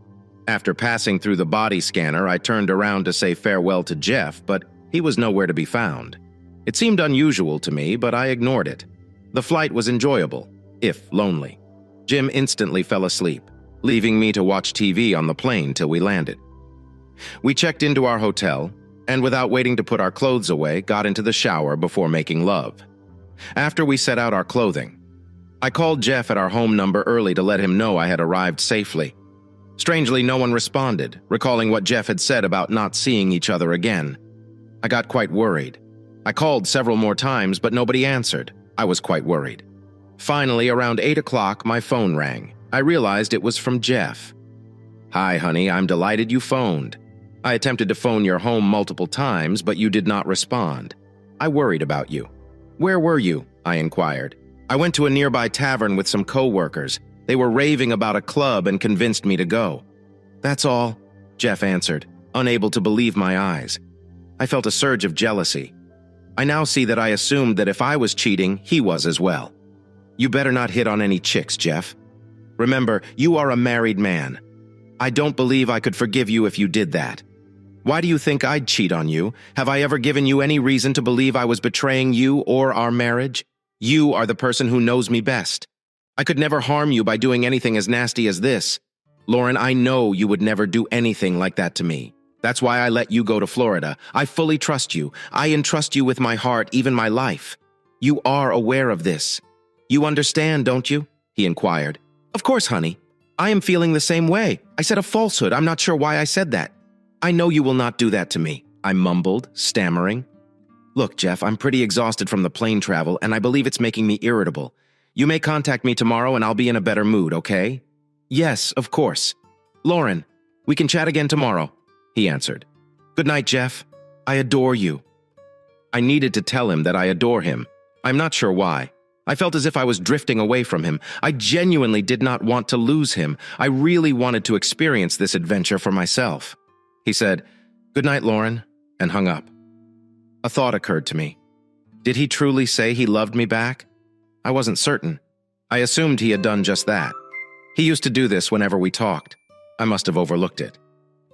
After passing through the body scanner, I turned around to say farewell to Jeff, but he was nowhere to be found. It seemed unusual to me, but I ignored it. The flight was enjoyable, if lonely. Jim instantly fell asleep, leaving me to watch TV on the plane till we landed. We checked into our hotel, and without waiting to put our clothes away, got into the shower before making love. After we set out our clothing, I called Jeff at our home number early to let him know I had arrived safely. Strangely, no one responded, recalling what Jeff had said about not seeing each other again. I got quite worried. I called several more times, but nobody answered. I was quite worried. Finally, around 8 o'clock, my phone rang. I realized it was from Jeff. "Hi, honey, I'm delighted you phoned. I attempted to phone your home multiple times, but you did not respond. I worried about you." "Where were you?" I inquired. "I went to a nearby tavern with some co-workers. They were raving about a club and convinced me to go." "That's all," Jeff answered, unable to believe my eyes. I felt a surge of jealousy. I now see that I assumed that if I was cheating, he was as well. "You better not hit on any chicks, Jeff. Remember, you are a married man. I don't believe I could forgive you if you did that. Why do you think I'd cheat on you? Have I ever given you any reason to believe I was betraying you or our marriage? You are the person who knows me best. I could never harm you by doing anything as nasty as this. Lauren, I know you would never do anything like that to me. That's why I let you go to Florida. I fully trust you. I entrust you with my heart, even my life. You are aware of this. You understand, don't you? He inquired. Of course, honey. I am feeling the same way. I said a falsehood. I'm not sure why I said that. I know you will not do that to me, I mumbled, stammering. Look, Jeff, I'm pretty exhausted from the plane travel, and I believe it's making me irritable. You may contact me tomorrow and I'll be in a better mood, okay? Yes, of course. Lauren, we can chat again tomorrow, he answered. Good night, Jeff. I adore you. I needed to tell him that I adore him. I'm not sure why. I felt as if I was drifting away from him. I genuinely did not want to lose him. I really wanted to experience this adventure for myself. He said, "Good night, Lauren," and hung up. A thought occurred to me. Did he truly say he loved me back? I wasn't certain. I assumed he had done just that. He used to do this whenever we talked. I must have overlooked it.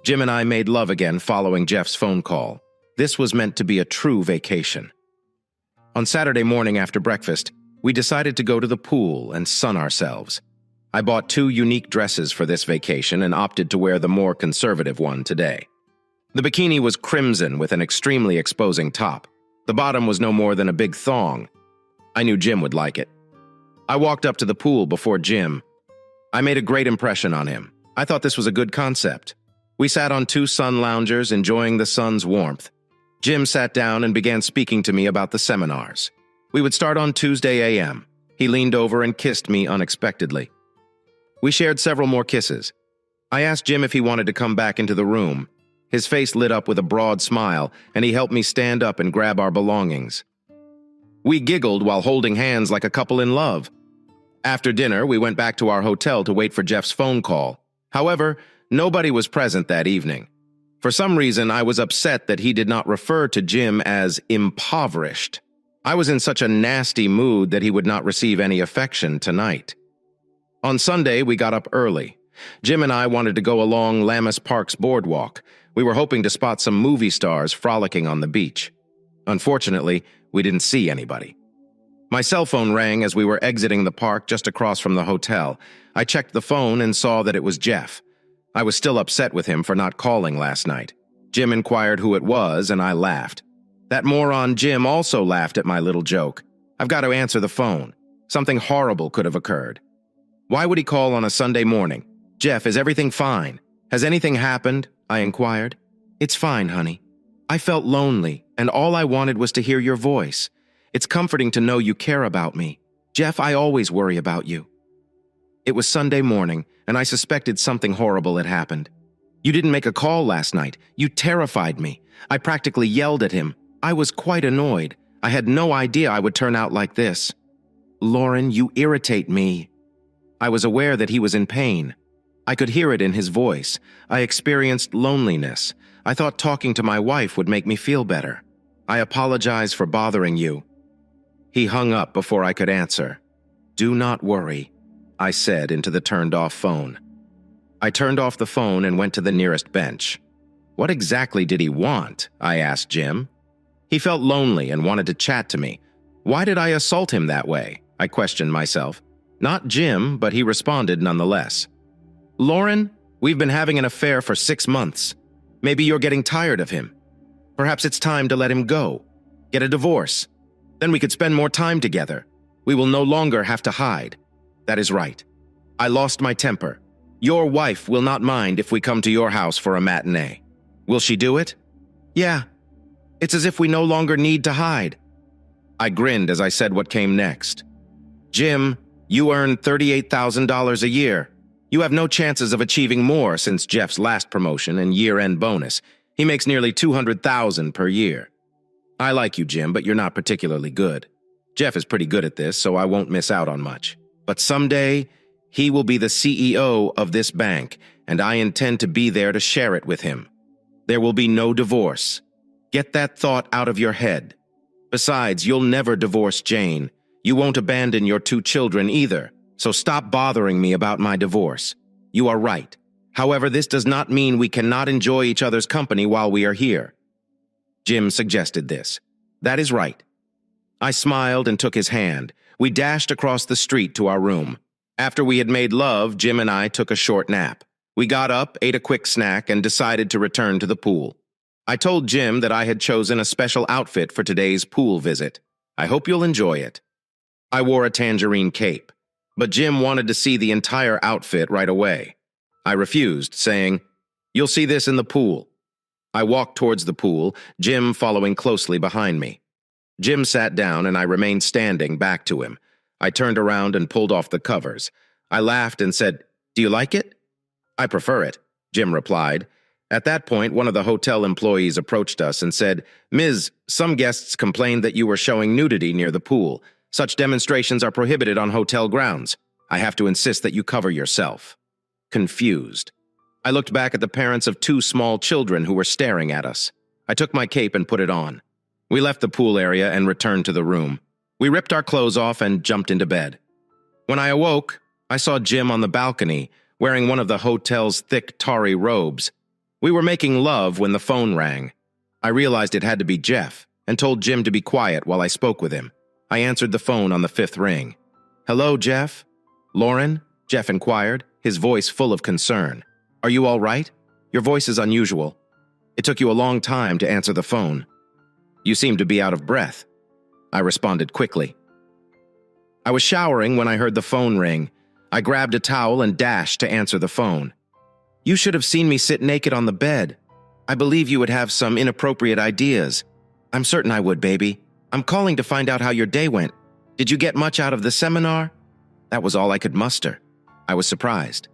Jim and I made love again following Jeff's phone call. This was meant to be a true vacation. On Saturday morning after breakfast, we decided to go to the pool and sun ourselves. I bought 2 unique dresses for this vacation and opted to wear the more conservative one today. The bikini was crimson with an extremely exposing top. The bottom was no more than a big thong. I knew Jim would like it. I walked up to the pool before Jim. I made a great impression on him. I thought this was a good concept. We sat on 2 sun loungers, enjoying the sun's warmth. Jim sat down and began speaking to me about the seminars. We would start on Tuesday a.m. He leaned over and kissed me unexpectedly. We shared several more kisses. I asked Jim if he wanted to come back into the room. His face lit up with a broad smile, and he helped me stand up and grab our belongings. We giggled while holding hands like a couple in love. After dinner, we went back to our hotel to wait for Jeff's phone call. However, nobody was present that evening. For some reason, I was upset that he did not refer to Jim as impoverished. I was in such a nasty mood that he would not receive any affection tonight. On Sunday, we got up early. Jim and I wanted to go along Lammas Park's boardwalk. We were hoping to spot some movie stars frolicking on the beach. Unfortunately, we didn't see anybody. My cell phone rang as we were exiting the park just across from the hotel. I checked the phone and saw that it was Jeff. I was still upset with him for not calling last night. Jim inquired who it was, and I laughed. That moron Jim also laughed at my little joke. I've got to answer the phone. Something horrible could have occurred. Why would he call on a Sunday morning? Jeff, is everything fine? Has anything happened? I inquired. It's fine, honey. I felt lonely, and all I wanted was to hear your voice. It's comforting to know you care about me. Jeff, I always worry about you. It was Sunday morning, and I suspected something horrible had happened. You didn't make a call last night. You terrified me. I practically yelled at him. I was quite annoyed. I had no idea I would turn out like this. Lauren, you irritate me. I was aware that he was in pain. I could hear it in his voice. I experienced loneliness. I thought talking to my wife would make me feel better. I apologize for bothering you. He hung up before I could answer. Do not worry, I said into the turned-off phone. I turned off the phone and went to the nearest bench. What exactly did he want? I asked Jim. He felt lonely and wanted to chat to me. Why did I assault him that way? I questioned myself. Not Jim, but he responded nonetheless. Lauren, we've been having an affair for 6 months. Maybe you're getting tired of him. Perhaps it's time to let him go. Get a divorce. Then we could spend more time together. We will no longer have to hide. That is right. I lost my temper. Your wife will not mind if we come to your house for a matinee. Will she do it? Yeah. It's as if we no longer need to hide. I grinned as I said what came next. Jim, you earn $38,000 a year. You have no chances of achieving more since Jeff's last promotion and year-end bonus. He makes nearly $200,000 per year. I like you, Jim, but you're not particularly good. Jeff is pretty good at this, so I won't miss out on much. But someday, he will be the CEO of this bank, and I intend to be there to share it with him. There will be no divorce. Get that thought out of your head. Besides, you'll never divorce Jane. You won't abandon your 2 children either, So stop bothering me about my divorce. You are right. However, this does not mean we cannot enjoy each other's company while we are here. Jim suggested this. That is right. I smiled and took his hand. We dashed across the street to our room. After we had made love, Jim and I took a short nap. We got up, ate a quick snack, and decided to return to the pool. I told Jim that I had chosen a special outfit for today's pool visit. I hope you'll enjoy it. I wore a tangerine cape, but Jim wanted to see the entire outfit right away. I refused, saying, "You'll see this in the pool." I walked towards the pool, Jim following closely behind me. Jim sat down and I remained standing back to him. I turned around and pulled off the covers. I laughed and said, "Do you like it?" "I prefer it," Jim replied. At that point, one of the hotel employees approached us and said, "Ms., some guests complained that you were showing nudity near the pool. Such demonstrations are prohibited on hotel grounds. I have to insist that you cover yourself." Confused. I looked back at the parents of 2 small children who were staring at us. I took my cape and put it on. We left the pool area and returned to the room. We ripped our clothes off and jumped into bed. When I awoke, I saw Jim on the balcony, wearing one of the hotel's thick, tarry robes. We were making love when the phone rang. I realized it had to be Jeff and told Jim to be quiet while I spoke with him. I answered the phone on the 5th ring. "Hello, Jeff?" "Lauren?" Jeff inquired, his voice full of concern. "Are you all right? Your voice is unusual. It took you a long time to answer the phone. You seem to be out of breath." I responded quickly. I was showering when I heard the phone ring. I grabbed a towel and dashed to answer the phone. "You should have seen me sit naked on the bed. I believe you would have some inappropriate ideas." "I'm certain I would, baby. I'm calling to find out how your day went. Did you get much out of the seminar?" That was all I could muster. I was surprised.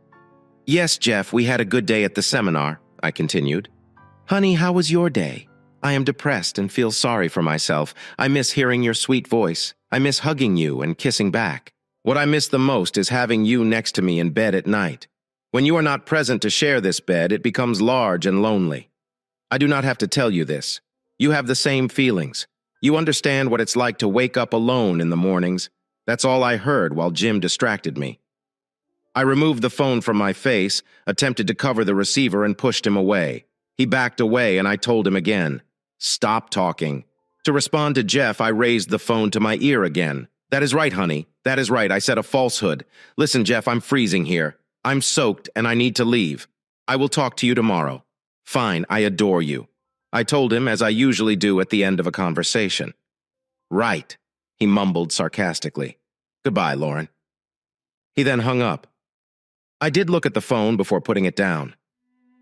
"Yes, Jeff, we had a good day at the seminar," I continued. "Honey, how was your day? I am depressed and feel sorry for myself. I miss hearing your sweet voice. I miss hugging you and kissing back. What I miss the most is having you next to me in bed at night. When you are not present to share this bed, it becomes large and lonely. I do not have to tell you this. You have the same feelings. You understand what it's like to wake up alone in the mornings." That's all I heard while Jim distracted me. I removed the phone from my face, attempted to cover the receiver, and pushed him away. He backed away, and I told him again, "Stop talking." To respond to Jeff, I raised the phone to my ear again. "That is right, honey. That is right. I said a falsehood. Listen, Jeff, I'm freezing here. I'm soaked, and I need to leave. I will talk to you tomorrow." "Fine, I adore you," I told him, as I usually do at the end of a conversation. "Right," he mumbled sarcastically. "Goodbye, Lauren." He then hung up. I did look at the phone before putting it down.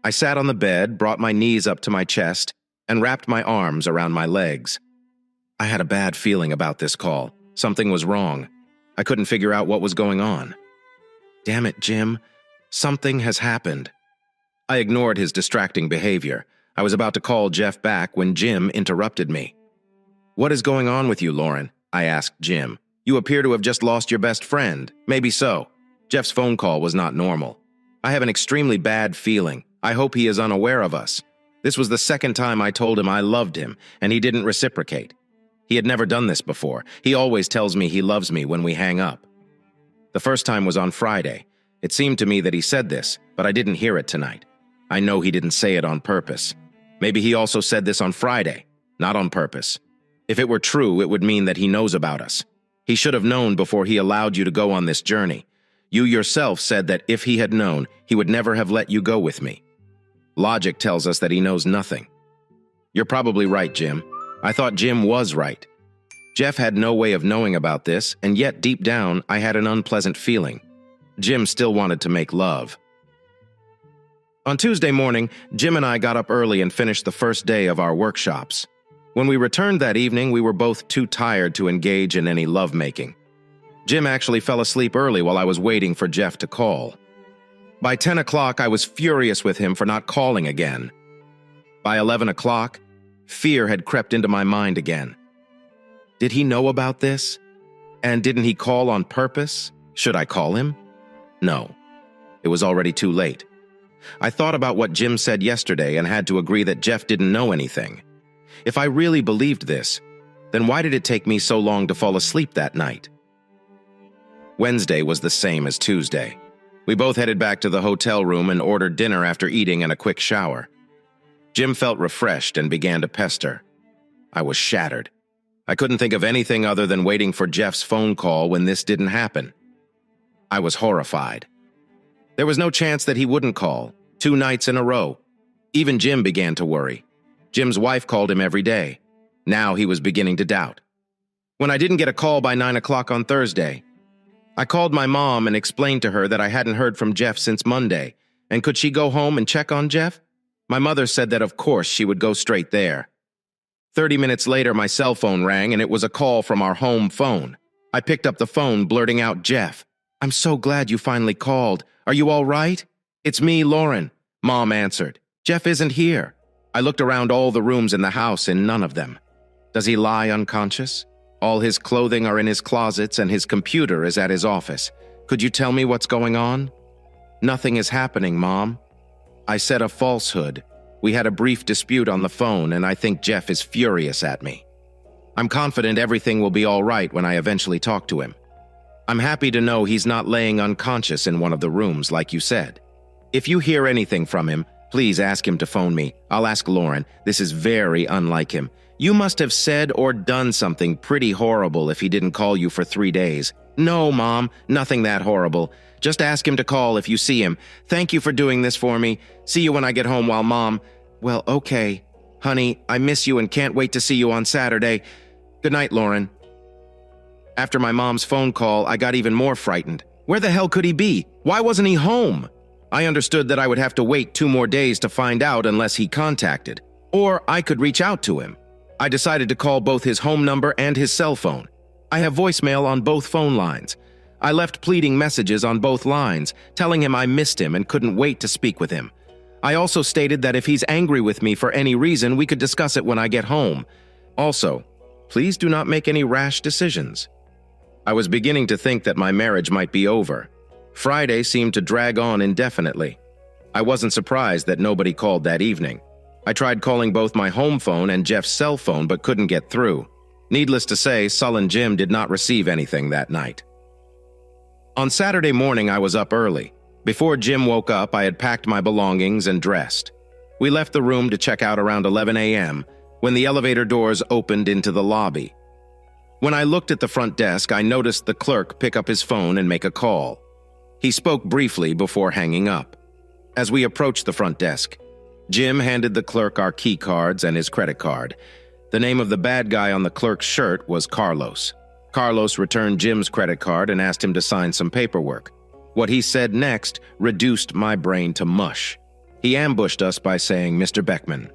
I sat on the bed, brought my knees up to my chest, and wrapped my arms around my legs. I had a bad feeling about this call. Something was wrong. I couldn't figure out what was going on. Damn it, Jim. Something has happened. I ignored his distracting behavior. I was about to call Jeff back when Jim interrupted me. "What is going on with you, Lauren?" I asked Jim. "You appear to have just lost your best friend." "Maybe so." Jeff's phone call was not normal. "I have an extremely bad feeling. I hope he is unaware of us. This was the second time I told him I loved him, and he didn't reciprocate. He had never done this before. He always tells me he loves me when we hang up. The first time was on Friday. It seemed to me that he said this, but I didn't hear it tonight. I know he didn't say it on purpose. Maybe he also said this on Friday, not on purpose. If it were true, it would mean that he knows about us. He should have known before he allowed you to go on this journey. You yourself said that if he had known, he would never have let you go with me. Logic tells us that he knows nothing. You're probably right, Jim. I thought Jim was right. Jeff had no way of knowing about this, and yet deep down, I had an unpleasant feeling. Jim still wanted to make love. On Tuesday morning, Jim and I got up early and finished the first day of our workshops. When we returned that evening, we were both too tired to engage in any lovemaking. Jim actually fell asleep early while I was waiting for Jeff to call. By 10 o'clock, I was furious with him for not calling again. By 11 o'clock, fear had crept into my mind again. Did he know about this? And didn't he call on purpose? Should I call him? No. It was already too late. I thought about what Jim said yesterday and had to agree that Jeff didn't know anything. If I really believed this, then why did it take me so long to fall asleep that night? Wednesday was the same as Tuesday. We both headed back to the hotel room and ordered dinner after eating and a quick shower. Jim felt refreshed and began to pester. I was shattered. I couldn't think of anything other than waiting for Jeff's phone call when this didn't happen. I was horrified. There was no chance that he wouldn't call, 2 nights in a row. Even Jim began to worry. Jim's wife called him every day. Now he was beginning to doubt. When I didn't get a call by 9 o'clock on Thursday, I called my mom and explained to her that I hadn't heard from Jeff since Monday, and could she go home and check on Jeff? My mother said that of course she would go straight there. 30 minutes later, my cell phone rang and it was a call from our home phone. I picked up the phone, blurting out, "Jeff, I'm so glad you finally called. Are you all right?" "It's me, Lauren," Mom answered. "Jeff isn't here." I looked around all the rooms in the house and none of them. Does he lie unconscious? All his clothing are in his closets and his computer is at his office. Could you tell me what's going on? "Nothing is happening, Mom." I said a falsehood. We had a brief dispute on the phone and I think Jeff is furious at me. I'm confident everything will be all right when I eventually talk to him. I'm happy to know he's not laying unconscious in one of the rooms like you said. If you hear anything from him, please ask him to phone me. I'll ask Lauren. This is very unlike him. You must have said or done something pretty horrible if he didn't call you for 3 days. "No, Mom, nothing that horrible. Just ask him to call if you see him. Thank you for doing this for me. See you when I get home while Mom..." "Well, okay. Honey, I miss you and can't wait to see you on Saturday. Good night, Lauren." After my mom's phone call, I got even more frightened. Where the hell could he be? Why wasn't he home? I understood that I would have to wait 2 more days to find out unless he contacted. Or I could reach out to him. I decided to call both his home number and his cell phone. I have voicemail on both phone lines. I left pleading messages on both lines, telling him I missed him and couldn't wait to speak with him. I also stated that if he's angry with me for any reason, we could discuss it when I get home. Also, please do not make any rash decisions. I was beginning to think that my marriage might be over. Friday seemed to drag on indefinitely. I wasn't surprised that nobody called that evening. I tried calling both my home phone and Jeff's cell phone but couldn't get through. Needless to say, sullen Jim did not receive anything that night. On Saturday morning, I was up early. Before Jim woke up, I had packed my belongings and dressed. We left the room to check out around 11 a.m. when the elevator doors opened into the lobby. When I looked at the front desk, I noticed the clerk pick up his phone and make a call. He spoke briefly before hanging up. As we approached the front desk, Jim handed the clerk our key cards and his credit card. The name of the bad guy on the clerk's shirt was Carlos. Carlos returned Jim's credit card and asked him to sign some paperwork. What he said next reduced my brain to mush. He ambushed us by saying, "Mr. Beckman,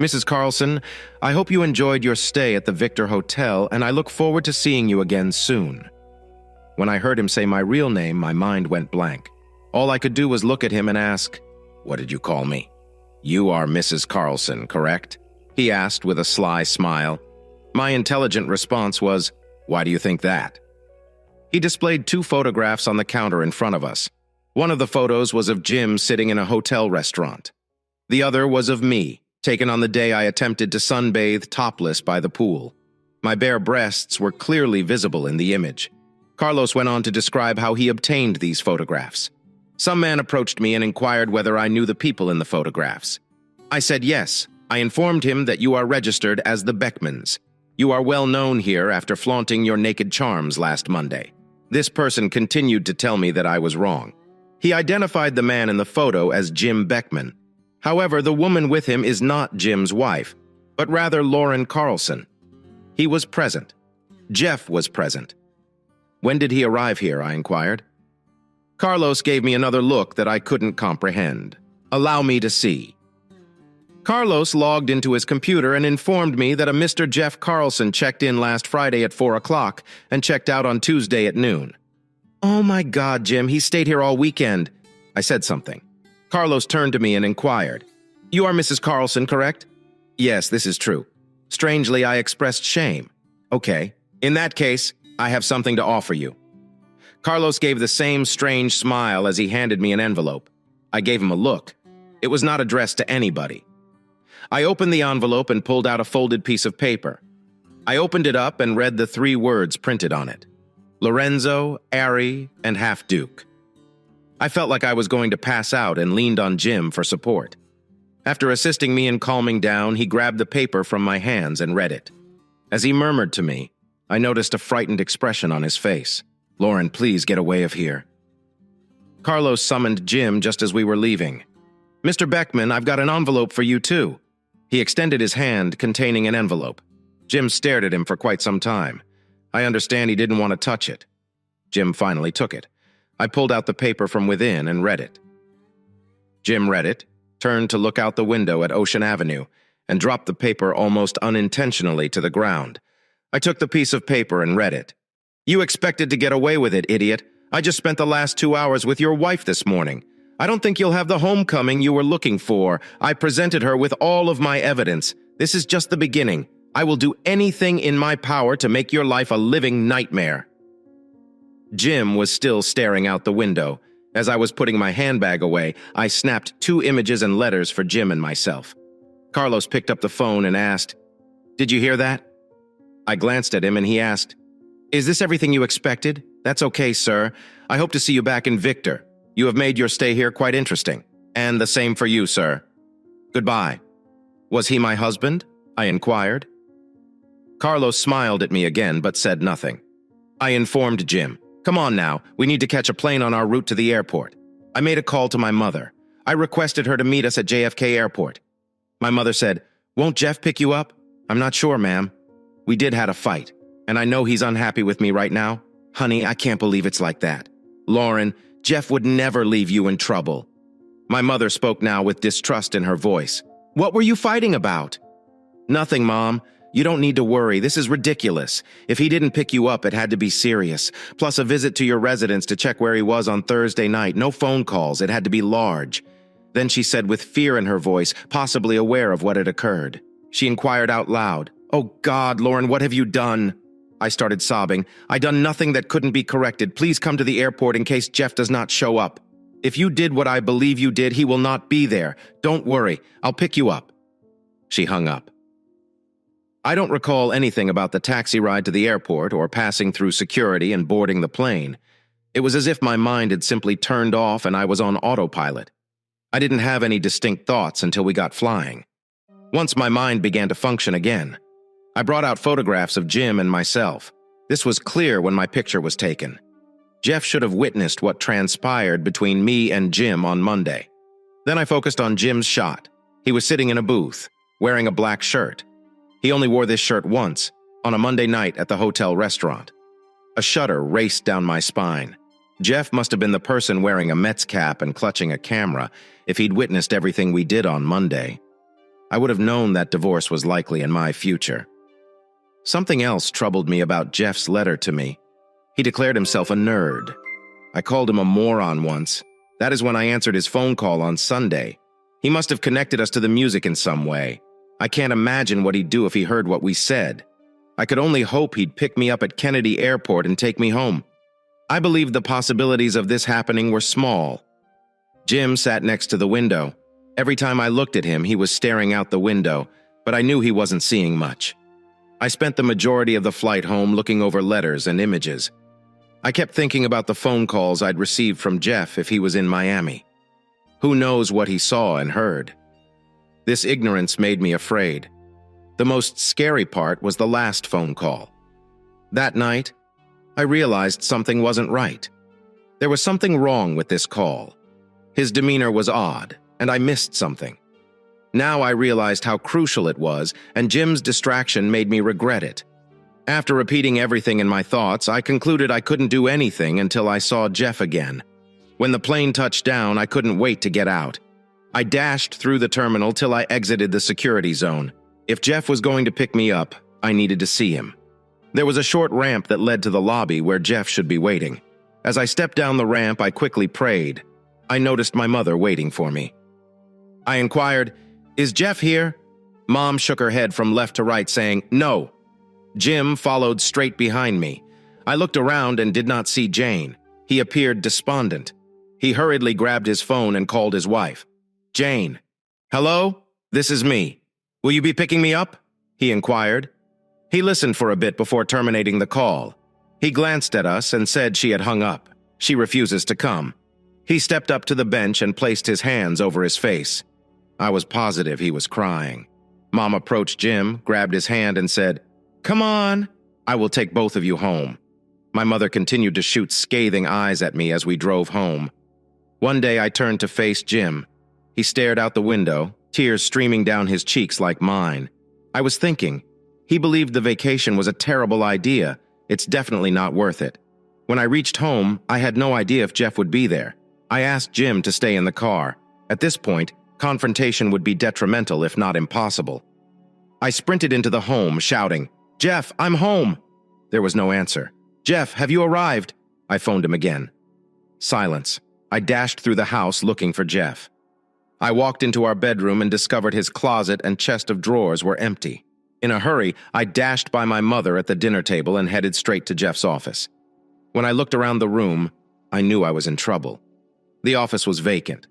Mrs. Carlson, I hope you enjoyed your stay at the Victor Hotel, and I look forward to seeing you again soon." When I heard him say my real name, my mind went blank. All I could do was look at him and ask, "What did you call me?" "You are Mrs. Carlson, correct?" he asked with a sly smile. My intelligent response was, "Why do you think that?" He displayed 2 photographs on the counter in front of us. One of the photos was of Jim sitting in a hotel restaurant. The other was of me, taken on the day I attempted to sunbathe topless by the pool. My bare breasts were clearly visible in the image. Carlos went on to describe how he obtained these photographs. Some man approached me and inquired whether I knew the people in the photographs. I said yes. I informed him that you are registered as the Beckmans. You are well known here after flaunting your naked charms last Monday. This person continued to tell me that I was wrong. He identified the man in the photo as Jim Beckman. However, the woman with him is not Jim's wife, but rather Lauren Carlson. He was present. Jeff was present. When did he arrive here? I inquired. Carlos gave me another look that I couldn't comprehend. Allow me to see. Carlos logged into his computer and informed me that a Mr. Jeff Carlson checked in last Friday at 4 o'clock and checked out on Tuesday at noon. "Oh my God, Jim, he stayed here all weekend." I said something. Carlos turned to me and inquired, "You are Mrs. Carlson, correct?" "Yes, this is true." Strangely, I expressed shame. "Okay, in that case, I have something to offer you." Carlos gave the same strange smile as he handed me an envelope. I gave him a look. It was not addressed to anybody. I opened the envelope and pulled out a folded piece of paper. I opened it up and read the 3 words printed on it. Lorenzo, Ari, and Half Duke. I felt like I was going to pass out and leaned on Jim for support. After assisting me in calming down, he grabbed the paper from my hands and read it. As he murmured to me, I noticed a frightened expression on his face. "Lauren, please get away of here." Carlos summoned Jim just as we were leaving. "Mr. Beckman, I've got an envelope for you too." He extended his hand containing an envelope. Jim stared at him for quite some time. I understand he didn't want to touch it. Jim finally took it. I pulled out the paper from within and read it. Jim read it, turned to look out the window at Ocean Avenue, and dropped the paper almost unintentionally to the ground. I took the piece of paper and read it. "You expected to get away with it, idiot. I just spent the last 2 hours with your wife this morning. I don't think you'll have the homecoming you were looking for. I presented her with all of my evidence. This is just the beginning. I will do anything in my power to make your life a living nightmare." Jim was still staring out the window. As I was putting my handbag away, I snapped 2 images and letters for Jim and myself. Carlos picked up the phone and asked, "Did you hear that?" I glanced at him and he asked, "Is this everything you expected? That's okay, sir. I hope to see you back in Victor. You have made your stay here quite interesting. And the same for you, sir. Goodbye." "Was he my husband?" I inquired. Carlos smiled at me again but said nothing. I informed Jim, "Come on now, we need to catch a plane on our route to the airport." I made a call to my mother. I requested her to meet us at JFK Airport. My mother said, "Won't Jeff pick you up?" "I'm not sure, ma'am. We did had a fight, and I know he's unhappy with me right now. Honey, I can't believe it's like that. Lauren, Jeff would never leave you in trouble." My mother spoke now with distrust in her voice. "What were you fighting about?" "Nothing, Mom. You don't need to worry. This is ridiculous. If he didn't pick you up, it had to be serious. Plus a visit to your residence to check where he was on Thursday night. No phone calls. It had to be large." Then she said with fear in her voice, possibly aware of what had occurred. She inquired out loud, "Oh God, Lauren, what have you done?" I started sobbing. "I done nothing that couldn't be corrected. Please come to the airport in case Jeff does not show up. If you did what I believe you did, he will not be there. Don't worry. I'll pick you up." She hung up. I don't recall anything about the taxi ride to the airport or passing through security and boarding the plane. It was as if my mind had simply turned off and I was on autopilot. I didn't have any distinct thoughts until we got flying. Once my mind began to function again, I brought out photographs of Jim and myself. This was clear when my picture was taken. Jeff should have witnessed what transpired between me and Jim on Monday. Then I focused on Jim's shot. He was sitting in a booth, wearing a black shirt. He only wore this shirt once, on a Monday night at the hotel restaurant. A shudder raced down my spine. Jeff must have been the person wearing a Mets cap and clutching a camera if he'd witnessed everything we did on Monday. I would have known that divorce was likely in my future. Something else troubled me about Jeff's letter to me. He declared himself a nerd. I called him a moron once. That is when I answered his phone call on Sunday. He must have connected us to the music in some way. I can't imagine what he'd do if he heard what we said. I could only hope he'd pick me up at Kennedy Airport and take me home. I believed the possibilities of this happening were small. Jim sat next to the window. Every time I looked at him, he was staring out the window, but I knew he wasn't seeing much. I spent the majority of the flight home looking over letters and images. I kept thinking about the phone calls I'd received from Jeff if he was in Miami. Who knows what he saw and heard? This ignorance made me afraid. The most scary part was the last phone call. That night, I realized something wasn't right. There was something wrong with this call. His demeanor was odd, and I missed something. Now I realized how crucial it was, and Jim's distraction made me regret it. After repeating everything in my thoughts, I concluded I couldn't do anything until I saw Jeff again. When the plane touched down, I couldn't wait to get out. I dashed through the terminal till I exited the security zone. If Jeff was going to pick me up, I needed to see him. There was a short ramp that led to the lobby where Jeff should be waiting. As I stepped down the ramp, I quickly prayed. I noticed my mother waiting for me. I inquired, "Is Jeff here?" Mom shook her head from left to right, saying, "No." Jim followed straight behind me. I looked around and did not see Jane. He appeared despondent. He hurriedly grabbed his phone and called his wife. "Jane." "Hello? This is me. Will you be picking me up?" he inquired. He listened for a bit before terminating the call. He glanced at us and said she had hung up. She refuses to come. He stepped up to the bench and placed his hands over his face. I was positive he was crying. Mom approached Jim, grabbed his hand, and said, "Come on, I will take both of you home." My mother continued to shoot scathing eyes at me as we drove home. One day I turned to face Jim. He stared out the window, tears streaming down his cheeks like mine. I was thinking, he believed the vacation was a terrible idea. It's definitely not worth it. When I reached home, I had no idea if Jeff would be there. I asked Jim to stay in the car. At this point, confrontation would be detrimental if not impossible. I sprinted into the home, shouting, "Jeff, I'm home!" There was no answer. "Jeff, have you arrived?" I phoned him again. Silence. I dashed through the house looking for Jeff. I walked into our bedroom and discovered his closet and chest of drawers were empty. In a hurry, I dashed by my mother at the dinner table and headed straight to Jeff's office. When I looked around the room, I knew I was in trouble. The office was vacant.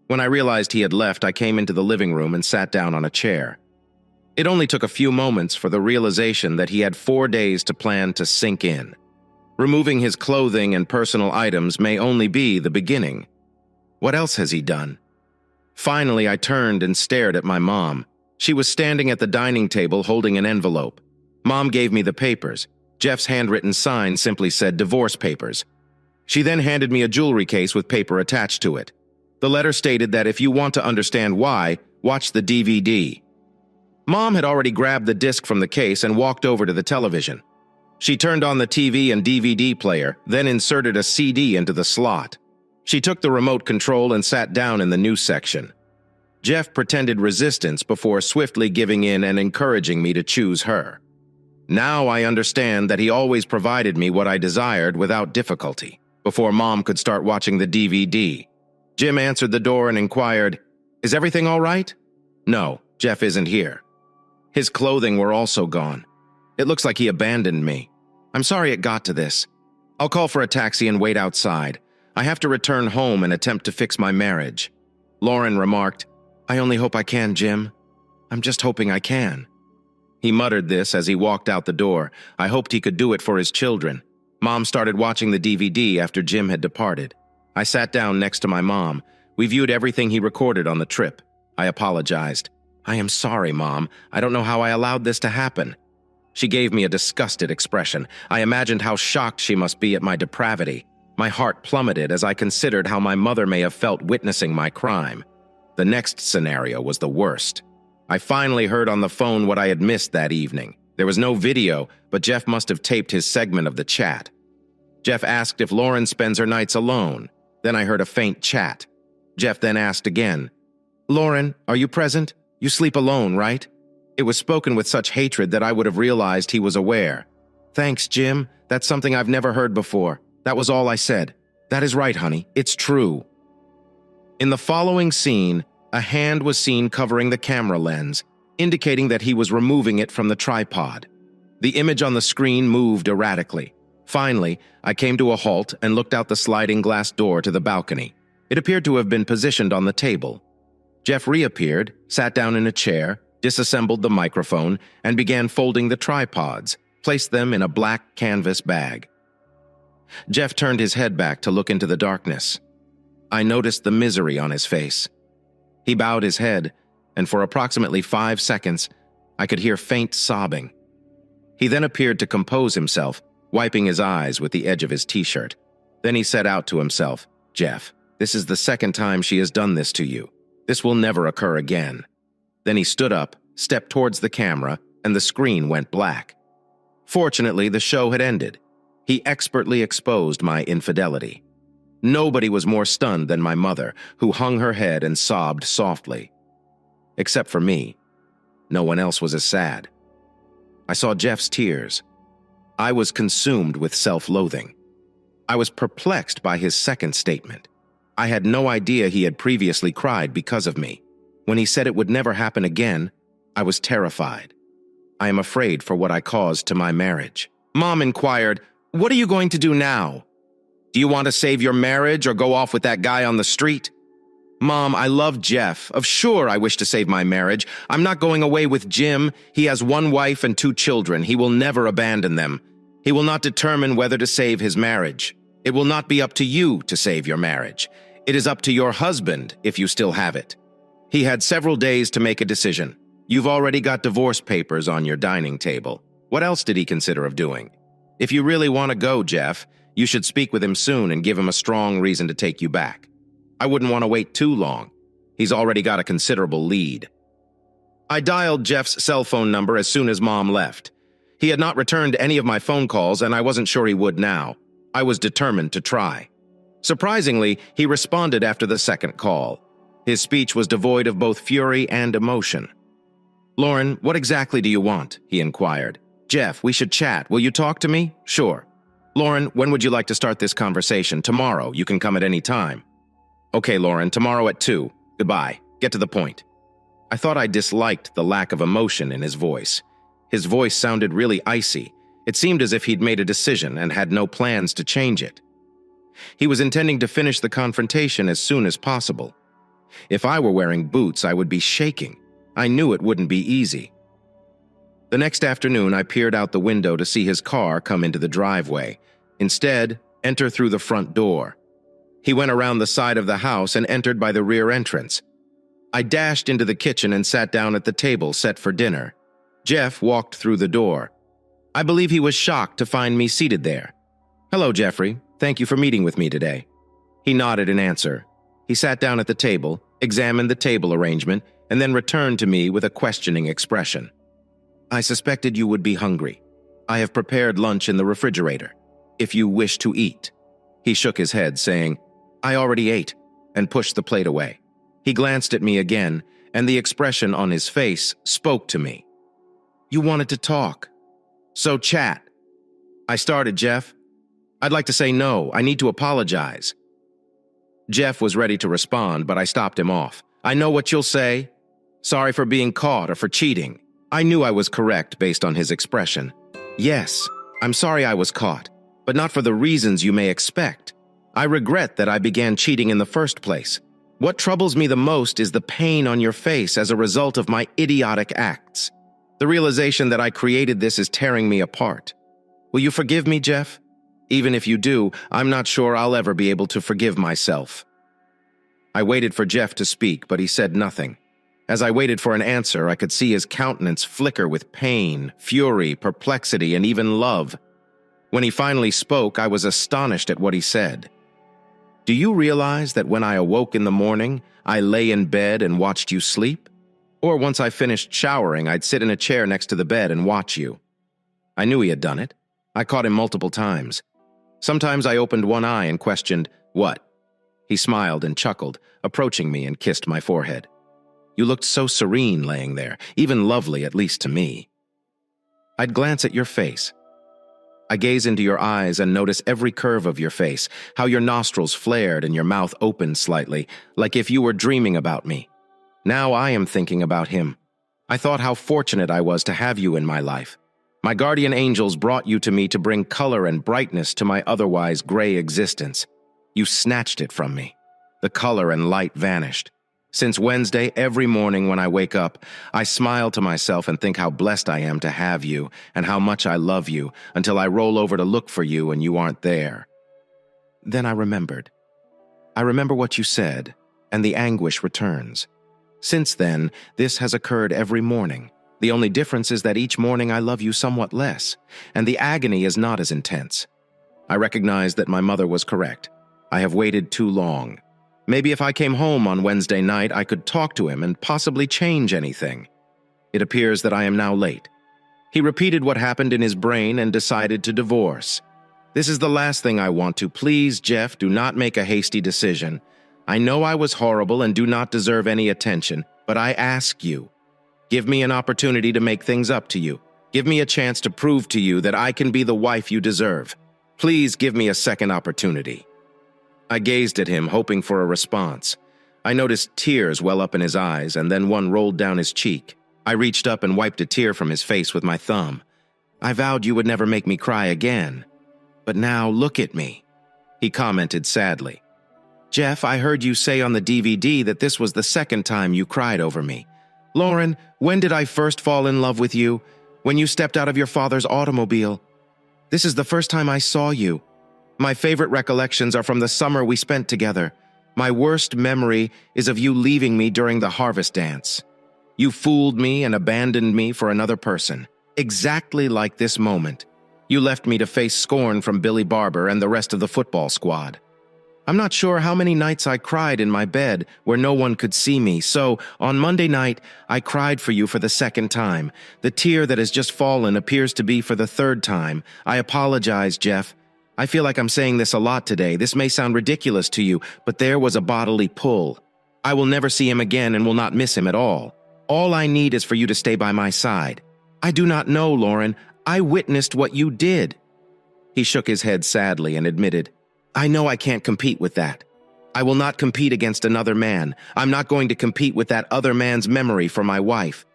When I realized he had left, I came into the living room and sat down on a chair. It only took a few moments for the realization that he had 4 days to plan to sink in. Removing his clothing and personal items may only be the beginning. What else has he done? Finally, I turned and stared at my mom. She was standing at the dining table holding an envelope. Mom gave me the papers. Jeff's handwritten sign simply said divorce papers. She then handed me a jewelry case with paper attached to it. The letter stated that if you want to understand why, watch the DVD. Mom had already grabbed the disc from the case and walked over to the television. She turned on the TV and DVD player, then inserted a CD into the slot. She took the remote control and sat down in the news section. Jeff pretended resistance before swiftly giving in and encouraging me to choose her. Now I understand that he always provided me what I desired without difficulty, before Mom could start watching the DVD. Jim answered the door and inquired, "Is everything all right?" "No, Jeff isn't here." His clothing were also gone. It looks like he abandoned me. I'm sorry it got to this. I'll call for a taxi and wait outside. I have to return home and attempt to fix my marriage. Lauren remarked, "I only hope I can, Jim. I'm just hoping I can." He muttered this as he walked out the door. I hoped he could do it for his children. Mom started watching the DVD after Jim had departed. I sat down next to my mom. We viewed everything he recorded on the trip. I apologized. "I am sorry, Mom. I don't know how I allowed this to happen." She gave me a disgusted expression. I imagined how shocked she must be at my depravity. My heart plummeted as I considered how my mother may have felt witnessing my crime. The next scenario was the worst. I finally heard on the phone what I had missed that evening. There was no video, but Jeff must have taped his segment of the chat. Jeff asked if Lauren spends her nights alone. Then I heard a faint chat. Jeff then asked again, "Lauren, are you present? You sleep alone, right?" It was spoken with such hatred that I would have realized he was aware. "Thanks, Jim. That's something I've never heard before. That was all I said." "That is right, honey. It's true." In the following scene, a hand was seen covering the camera lens, indicating that he was removing it from the tripod. The image on the screen moved erratically. Finally, I came to a halt and looked out the sliding glass door to the balcony. It appeared to have been positioned on the table. Jeff reappeared, sat down in a chair, disassembled the microphone, and began folding the tripods, placed them in a black canvas bag. Jeff turned his head back to look into the darkness. I noticed the misery on his face. He bowed his head, and for approximately 5 seconds, I could hear faint sobbing. He then appeared to compose himself, wiping his eyes with the edge of his t-shirt. Then he said out to himself, "Jeff, this is the second time she has done this to you. This will never occur again." Then he stood up, stepped towards the camera, and the screen went black. Fortunately, the show had ended. He expertly exposed my infidelity. Nobody was more stunned than my mother, who hung her head and sobbed softly. Except for me. No one else was as sad. I saw Jeff's tears. I was consumed with self-loathing. I was perplexed by his second statement. I had no idea he had previously cried because of me. When he said it would never happen again, I was terrified. I am afraid for what I caused to my marriage. Mom inquired, "What are you going to do now? Do you want to save your marriage or go off with that guy on the street?" "Mom, I love Jeff. Of sure I wish to save my marriage. I'm not going away with Jim. He has 1 wife and 2 children. He will never abandon them. He will not determine whether to save his marriage. It will not be up to you to save your marriage. It is up to your husband if you still have it. He had several days to make a decision. You've already got divorce papers on your dining table. What else did he consider of doing? If you really want to go, Jeff, you should speak with him soon and give him a strong reason to take you back. I wouldn't want to wait too long. He's already got a considerable lead. I dialed Jeff's cell phone number as soon as Mom left. He had not returned any of my phone calls, and I wasn't sure he would now. I was determined to try. Surprisingly, he responded after the second call. His speech was devoid of both fury and emotion. "Lauren, what exactly do you want?" he inquired. "Jeff, we should chat. Will you talk to me?" "Sure." "Lauren, when would you like to start this conversation? Tomorrow. You can come at any time." "Okay, Lauren, tomorrow at 2. Goodbye. Get to the point." I thought I disliked the lack of emotion in his voice. His voice sounded really icy. It seemed as if he'd made a decision and had no plans to change it. He was intending to finish the confrontation as soon as possible. If I were wearing boots, I would be shaking. I knew it wouldn't be easy. The next afternoon, I peered out the window to see his car come into the driveway. Instead, enter through the front door. He went around the side of the house and entered by the rear entrance. I dashed into the kitchen and sat down at the table set for dinner. Jeff walked through the door. I believe he was shocked to find me seated there. "Hello, Jeffrey. Thank you for meeting with me today." He nodded in answer. He sat down at the table, examined the table arrangement, and then returned to me with a questioning expression. "I suspected you would be hungry. I have prepared lunch in the refrigerator, if you wish to eat." He shook his head, saying, "I already ate," and pushed the plate away. He glanced at me again, and the expression on his face spoke to me. "You wanted to talk. So chat." I started, "Jeff, I'd like to say no. I need to apologize." Jeff was ready to respond, but I stopped him off. "I know what you'll say. Sorry for being caught or for cheating." I knew I was correct based on his expression. "Yes, I'm sorry I was caught, but not for the reasons you may expect. I regret that I began cheating in the first place. What troubles me the most is the pain on your face as a result of my idiotic acts. The realization that I created this is tearing me apart. Will you forgive me, Jeff? Even if you do, I'm not sure I'll ever be able to forgive myself." I waited for Jeff to speak, but he said nothing. As I waited for an answer, I could see his countenance flicker with pain, fury, perplexity, and even love. When he finally spoke, I was astonished at what he said. "Do you realize that when I awoke in the morning, I lay in bed and watched you sleep? Or once I finished showering, I'd sit in a chair next to the bed and watch you." I knew he had done it. I caught him multiple times. Sometimes I opened one eye and questioned, "What?" He smiled and chuckled, approaching me and kissed my forehead. "You looked so serene laying there, even lovely, at least to me." I'd glance at your face. I gaze into your eyes and notice every curve of your face, how your nostrils flared and your mouth opened slightly, like if you were dreaming about me. Now I am thinking about him. I thought how fortunate I was to have you in my life. My guardian angels brought you to me to bring color and brightness to my otherwise gray existence. You snatched it from me. The color and light vanished. Since Wednesday, every morning when I wake up, I smile to myself and think how blessed I am to have you and how much I love you until I roll over to look for you and you aren't there. Then I remembered. I remember what you said, and the anguish returns. Since then, this has occurred every morning. The only difference is that each morning I love you somewhat less, and the agony is not as intense. I recognize that my mother was correct. I have waited too long. Maybe if I came home on Wednesday night, I could talk to him and possibly change anything. It appears that I am now late. He repeated what happened in his brain and decided to divorce. This is the last thing I want to. Please, Jeff, do not make a hasty decision. I know I was horrible and do not deserve any attention, but I ask you, give me an opportunity to make things up to you. Give me a chance to prove to you that I can be the wife you deserve. Please give me a second opportunity. I gazed at him, hoping for a response. I noticed tears well up in his eyes, and then one rolled down his cheek. I reached up and wiped a tear from his face with my thumb. I vowed you would never make me cry again. But now look at me. He commented sadly. Jeff, I heard you say on the DVD that this was the second time you cried over me. Lauren, when did I first fall in love with you? When you stepped out of your father's automobile. This is the first time I saw you. My favorite recollections are from the summer we spent together. My worst memory is of you leaving me during the harvest dance. You fooled me and abandoned me for another person. Exactly like this moment. You left me to face scorn from Billy Barber and the rest of the football squad. I'm not sure how many nights I cried in my bed where no one could see me, so on Monday night, I cried for you for the second time. The tear that has just fallen appears to be for the third time. I apologize, Jeff. I feel like I'm saying this a lot today. This may sound ridiculous to you, but there was a bodily pull. I will never see him again and will not miss him at all. All I need is for you to stay by my side. I do not know, Lauren. I witnessed what you did. He shook his head sadly and admitted, I know I can't compete with that. I will not compete against another man. I'm not going to compete with that other man's memory for my wife.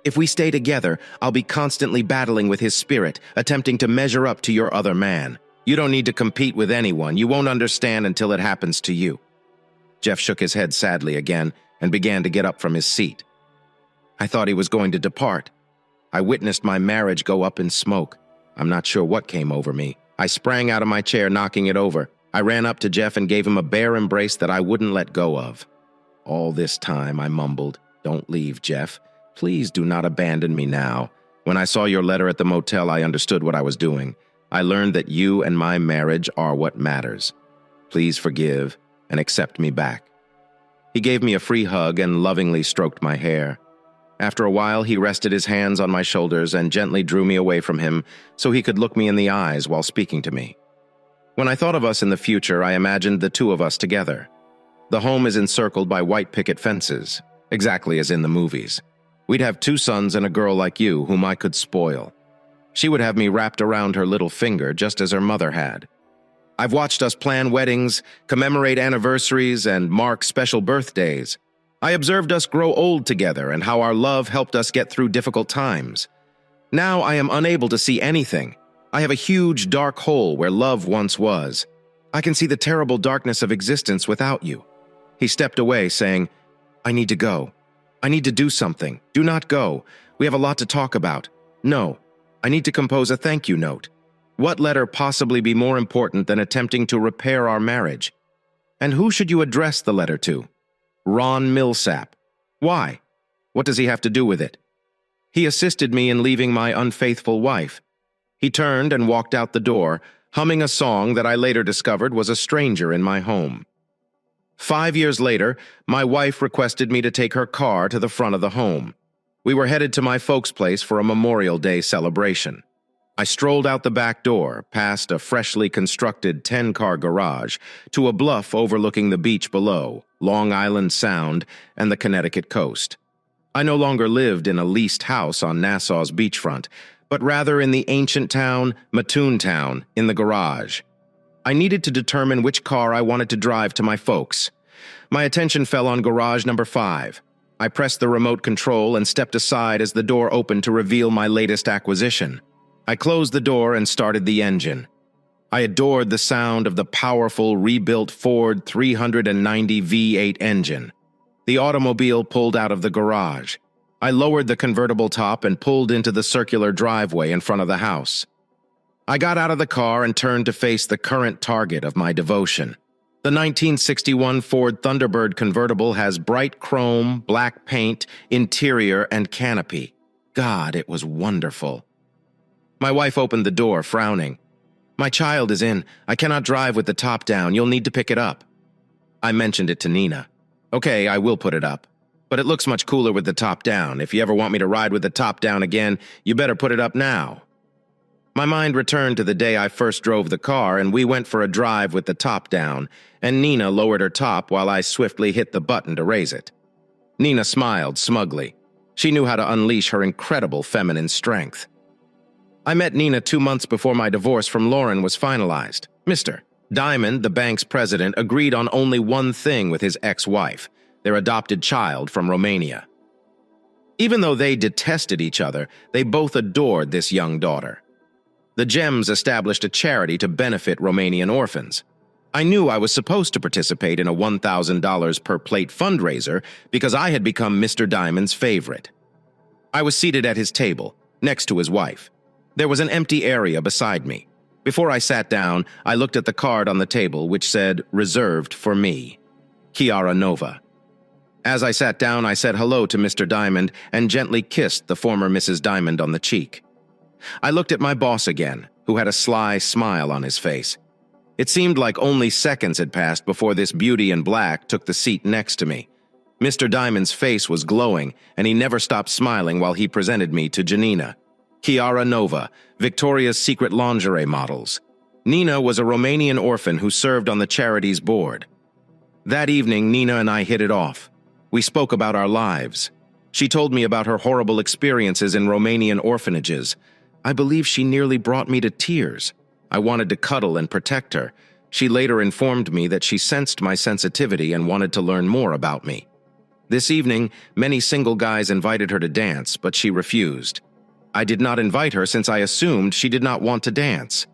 If we stay together, I'll be constantly battling with his spirit, attempting to measure up to your other man. You don't need to compete with anyone. You won't understand until it happens to you. Jeff shook his head sadly again and began to get up from his seat. I thought he was going to depart. I witnessed my marriage go up in smoke. I'm not sure what came over me. I sprang out of my chair, knocking it over. I ran up to Jeff and gave him a bare embrace that I wouldn't let go of. All this time, I mumbled, Don't leave, Jeff. Please do not abandon me now. When I saw your letter at the motel, I understood what I was doing. I learned that you and my marriage are what matters. Please forgive and accept me back. He gave me a free hug and lovingly stroked my hair. After a while, he rested his hands on my shoulders and gently drew me away from him so he could look me in the eyes while speaking to me. When I thought of us in the future, I imagined the two of us together. The home is encircled by white picket fences, exactly as in the movies. We'd have 2 sons and a girl like you, whom I could spoil. She would have me wrapped around her little finger, just as her mother had. I've watched us plan weddings, commemorate anniversaries, and mark special birthdays. I observed us grow old together and how our love helped us get through difficult times. Now I am unable to see anything. I have a huge dark hole where love once was. I can see the terrible darkness of existence without you. He stepped away, saying, I need to go. I need to do something. Do not go. We have a lot to talk about. No, I need to compose a thank you note. What letter possibly be more important than attempting to repair our marriage? And who should you address the letter to? Ron Millsap. Why? What does he have to do with it? He assisted me in leaving my unfaithful wife. He turned and walked out the door, humming a song that I later discovered was a stranger in my home. 5 years later, my wife requested me to take her car to the front of the home. We were headed to my folks' place for a Memorial Day celebration. I strolled out the back door, past a freshly constructed 10-car garage, to a bluff overlooking the beach below, Long Island Sound, and the Connecticut coast. I no longer lived in a leased house on Nassau's beachfront, but rather in the ancient town, Mattoontown, in the garage. I needed to determine which car I wanted to drive to my folks. My attention fell on garage number 5. I pressed the remote control and stepped aside as the door opened to reveal my latest acquisition. I closed the door and started the engine. I adored the sound of the powerful, rebuilt Ford 390 V8 engine. The automobile pulled out of the garage. I lowered the convertible top and pulled into the circular driveway in front of the house. I got out of the car and turned to face the current target of my devotion. The 1961 Ford Thunderbird convertible has bright chrome, black paint, interior, and canopy. God, it was wonderful. My wife opened the door, frowning. My child is in. I cannot drive with the top down. You'll need to pick it up. I mentioned it to Nina. Okay, I will put it up. But it looks much cooler with the top down. If you ever want me to ride with the top down again, you better put it up now. My mind returned to the day I first drove the car, and we went for a drive with the top down, and Nina lowered her top while I swiftly hit the button to raise it. Nina smiled smugly. She knew how to unleash her incredible feminine strength. I met Nina 2 months before my divorce from Lauren was finalized. Mr. Diamond, the bank's president, agreed on only one thing with his ex-wife, their adopted child from Romania. Even though they detested each other, they both adored this young daughter. The Gems established a charity to benefit Romanian orphans. I knew I was supposed to participate in a $1,000 per plate fundraiser because I had become Mr. Diamond's favorite. I was seated at his table, next to his wife. There was an empty area beside me. Before I sat down, I looked at the card on the table which said, "Reserved for me, Kiara Nova." As I sat down, I said hello to Mr. Diamond and gently kissed the former Mrs. Diamond on the cheek. I looked at my boss again, who had a sly smile on his face. It seemed like only seconds had passed before this beauty in black took the seat next to me. Mr. Diamond's face was glowing, and he never stopped smiling while he presented me to Janina. Kiara Nova, Victoria's Secret lingerie models. Nina was a Romanian orphan who served on the charity's board. That evening, Nina and I hit it off. We spoke about our lives. She told me about her horrible experiences in Romanian orphanages. I believe she nearly brought me to tears. I wanted to cuddle and protect her. She later informed me that she sensed my sensitivity and wanted to learn more about me. This evening, many single guys invited her to dance, but she refused. I did not invite her since I assumed she did not want to dance.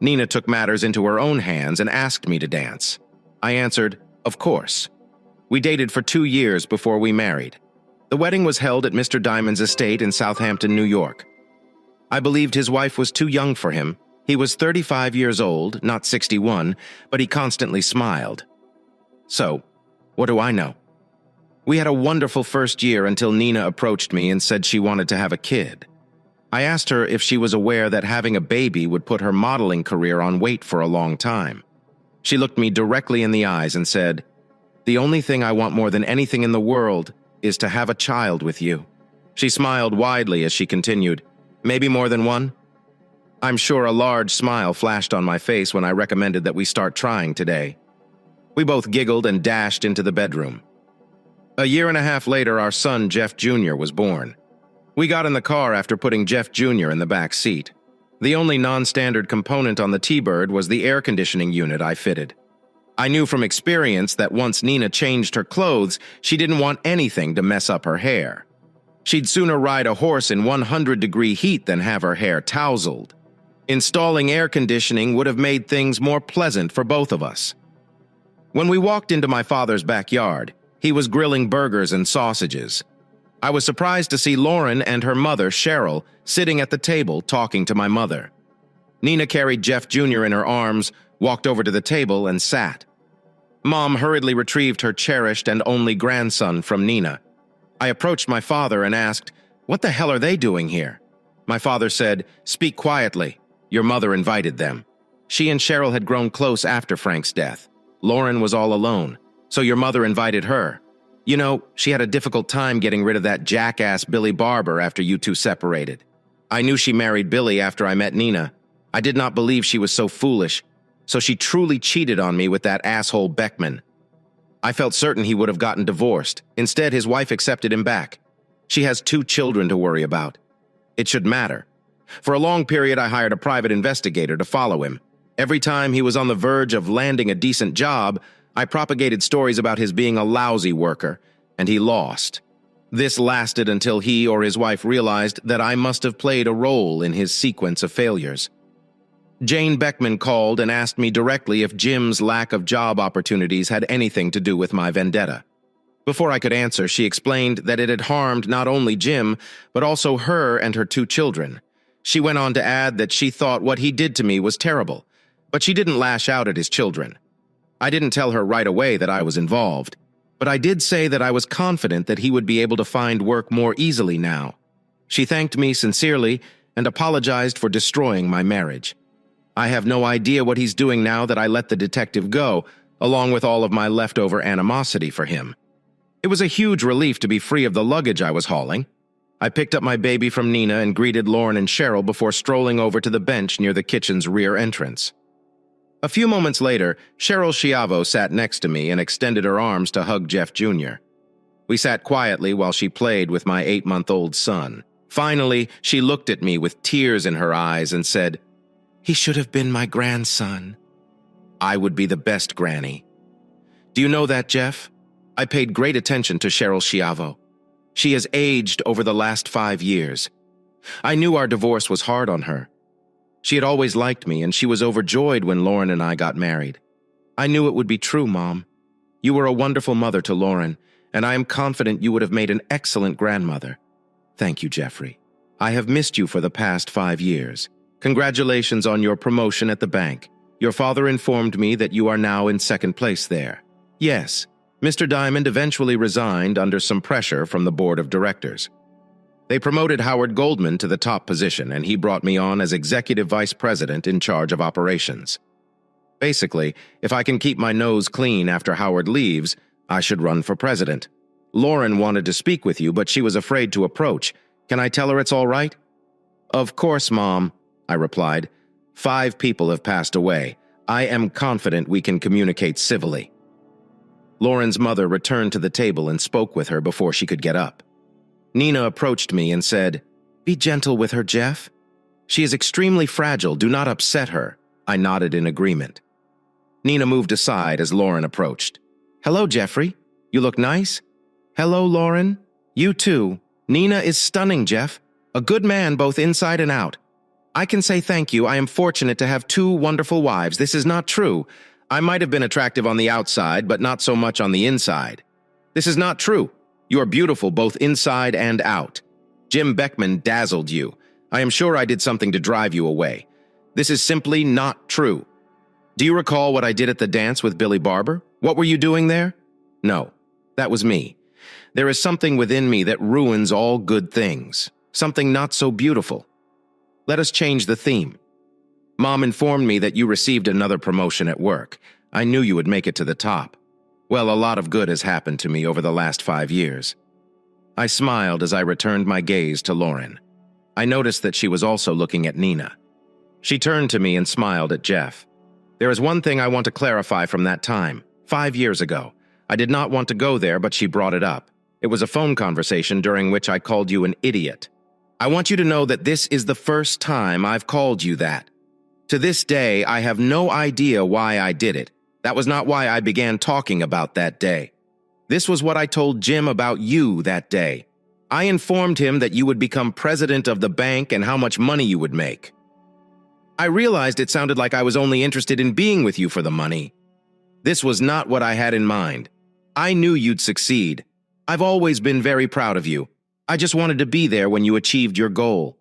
Nina took matters into her own hands and asked me to dance. I answered, "Of course." We dated for 2 years before we married. The wedding was held at Mr. Diamond's estate in Southampton, New York. I believed his wife was too young for him. He was 35 years old, not 61, but he constantly smiled. So, what do I know? We had a wonderful first year until Nina approached me and said she wanted to have a kid. I asked her if she was aware that having a baby would put her modeling career on wait for a long time. She looked me directly in the eyes and said, "The only thing I want more than anything in the world is to have a child with you." She smiled widely as she continued, "Maybe more than one?" I'm sure a large smile flashed on my face when I recommended that we start trying today. We both giggled and dashed into the bedroom. A year and a half later, our son, Jeff Jr., was born. We got in the car after putting Jeff Jr. in the back seat. The only non-standard component on the T-Bird was the air conditioning unit I fitted. I knew from experience that once Nina changed her clothes, she didn't want anything to mess up her hair. She'd sooner ride a horse in 100-degree heat than have her hair tousled. Installing air conditioning would have made things more pleasant for both of us. When we walked into my father's backyard, he was grilling burgers and sausages. I was surprised to see Lauren and her mother, Cheryl, sitting at the table talking to my mother. Nina carried Jeff Jr. in her arms, walked over to the table, and sat. Mom hurriedly retrieved her cherished and only grandson from Nina. I approached my father and asked, "What the hell are they doing here?" My father said, "Speak quietly. Your mother invited them. She and Cheryl had grown close after Frank's death. Lauren was all alone, so your mother invited her. You know, she had a difficult time getting rid of that jackass Billy Barber after you two separated. I knew she married Billy after I met Nina. I did not believe she was so foolish, so she truly cheated on me with that asshole Beckman. I felt certain he would have gotten divorced. Instead, his wife accepted him back. She has 2 children to worry about. It should matter. For a long period, I hired a private investigator to follow him. Every time he was on the verge of landing a decent job, I propagated stories about his being a lousy worker, and he lost. This lasted until he or his wife realized that I must have played a role in his sequence of failures. Jane Beckman called and asked me directly if Jim's lack of job opportunities had anything to do with my vendetta. Before I could answer, she explained that it had harmed not only Jim, but also her and her 2 children. She went on to add that she thought what he did to me was terrible, but she didn't lash out at his children. I didn't tell her right away that I was involved, but I did say that I was confident that he would be able to find work more easily now. She thanked me sincerely and apologized for destroying my marriage. I have no idea what he's doing now that I let the detective go, along with all of my leftover animosity for him. It was a huge relief to be free of the luggage I was hauling. I picked up my baby from Nina and greeted Lauren and Cheryl before strolling over to the bench near the kitchen's rear entrance. A few moments later, Cheryl Schiavo sat next to me and extended her arms to hug Jeff Jr. We sat quietly while she played with my 8-month-old son. Finally, she looked at me with tears in her eyes and said, "He should have been my grandson. I would be the best granny." Do you know that, Jeff? I paid great attention to Cheryl Schiavo. She has aged over the last 5 years. I knew our divorce was hard on her. She had always liked me, and she was overjoyed when Lauren and I got married. I knew it would be true, Mom. You were a wonderful mother to Lauren, and I am confident you would have made an excellent grandmother. Thank you, Jeffrey. I have missed you for the past 5 years. Congratulations on your promotion at the bank. Your father informed me that you are now in second place there. Yes, Mr. Diamond eventually resigned under some pressure from the board of directors. They promoted Howard Goldman to the top position, and he brought me on as executive vice president in charge of operations. Basically, if I can keep my nose clean after Howard leaves, I should run for president. Lauren wanted to speak with you, but she was afraid to approach. Can I tell her it's all right? Of course, Mom, I replied. 5 people have passed away. I am confident we can communicate civilly. Lauren's mother returned to the table and spoke with her before she could get up. Nina approached me and said, "Be gentle with her, Jeff. She is extremely fragile. Do not upset her." I nodded in agreement. Nina moved aside as Lauren approached. "Hello, Jeffrey. You look nice." "Hello, Lauren. You too. Nina is stunning, Jeff. A good man both inside and out. I can say thank you. I am fortunate to have 2 wonderful wives. This is not true. I might have been attractive on the outside, but not so much on the inside. This is not true. You are beautiful both inside and out. Jim Beckman dazzled you. I am sure I did something to drive you away. This is simply not true. Do you recall what I did at the dance with Billy Barber? What were you doing there? No, that was me. There is something within me that ruins all good things, something not so beautiful. Let us change the theme. Mom informed me that you received another promotion at work. I knew you would make it to the top. Well, a lot of good has happened to me over the last 5 years. I smiled as I returned my gaze to Lauren. I noticed that she was also looking at Nina. She turned to me and smiled at Jeff. There is one thing I want to clarify from that time, 5 years ago. I did not want to go there, but she brought it up. It was a phone conversation during which I called you an idiot. I want you to know that this is the first time I've called you that. To this day, I have no idea why I did it. That was not why I began talking about that day. This was what I told Jim about you that day. I informed him that you would become president of the bank and how much money you would make. I realized it sounded like I was only interested in being with you for the money. This was not what I had in mind. I knew you'd succeed. I've always been very proud of you. I just wanted to be there when you achieved your goal.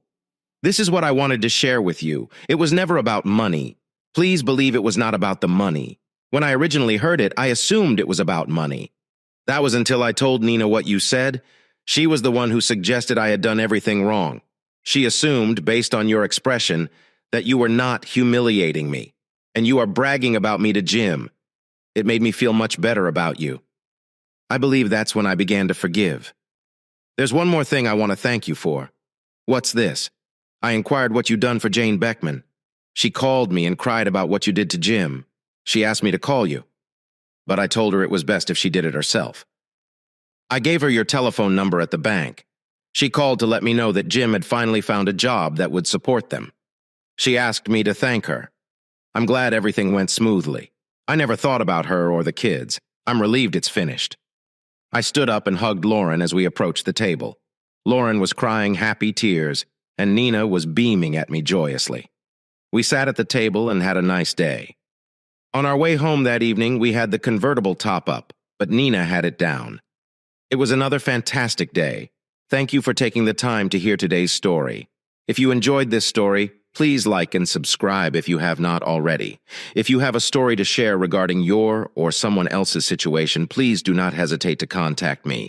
This is what I wanted to share with you. It was never about money. Please believe it was not about the money. When I originally heard it, I assumed it was about money. That was until I told Nina what you said. She was the one who suggested I had done everything wrong. She assumed, based on your expression, that you were not humiliating me, and you are bragging about me to Jim. It made me feel much better about you. I believe that's when I began to forgive. There's one more thing I want to thank you for. What's this? I inquired what you'd done for Jane Beckman. She called me and cried about what you did to Jim. She asked me to call you, but I told her it was best if she did it herself. I gave her your telephone number at the bank. She called to let me know that Jim had finally found a job that would support them. She asked me to thank her. I'm glad everything went smoothly. I never thought about her or the kids. I'm relieved it's finished. I stood up and hugged Lauren as we approached the table. Lauren was crying happy tears, and Nina was beaming at me joyously. We sat at the table and had a nice day. On our way home that evening, we had the convertible top-up, but Nina had it down. It was another fantastic day. Thank you for taking the time to hear today's story. If you enjoyed this story, please like and subscribe if you have not already. If you have a story to share regarding your or someone else's situation, please do not hesitate to contact me.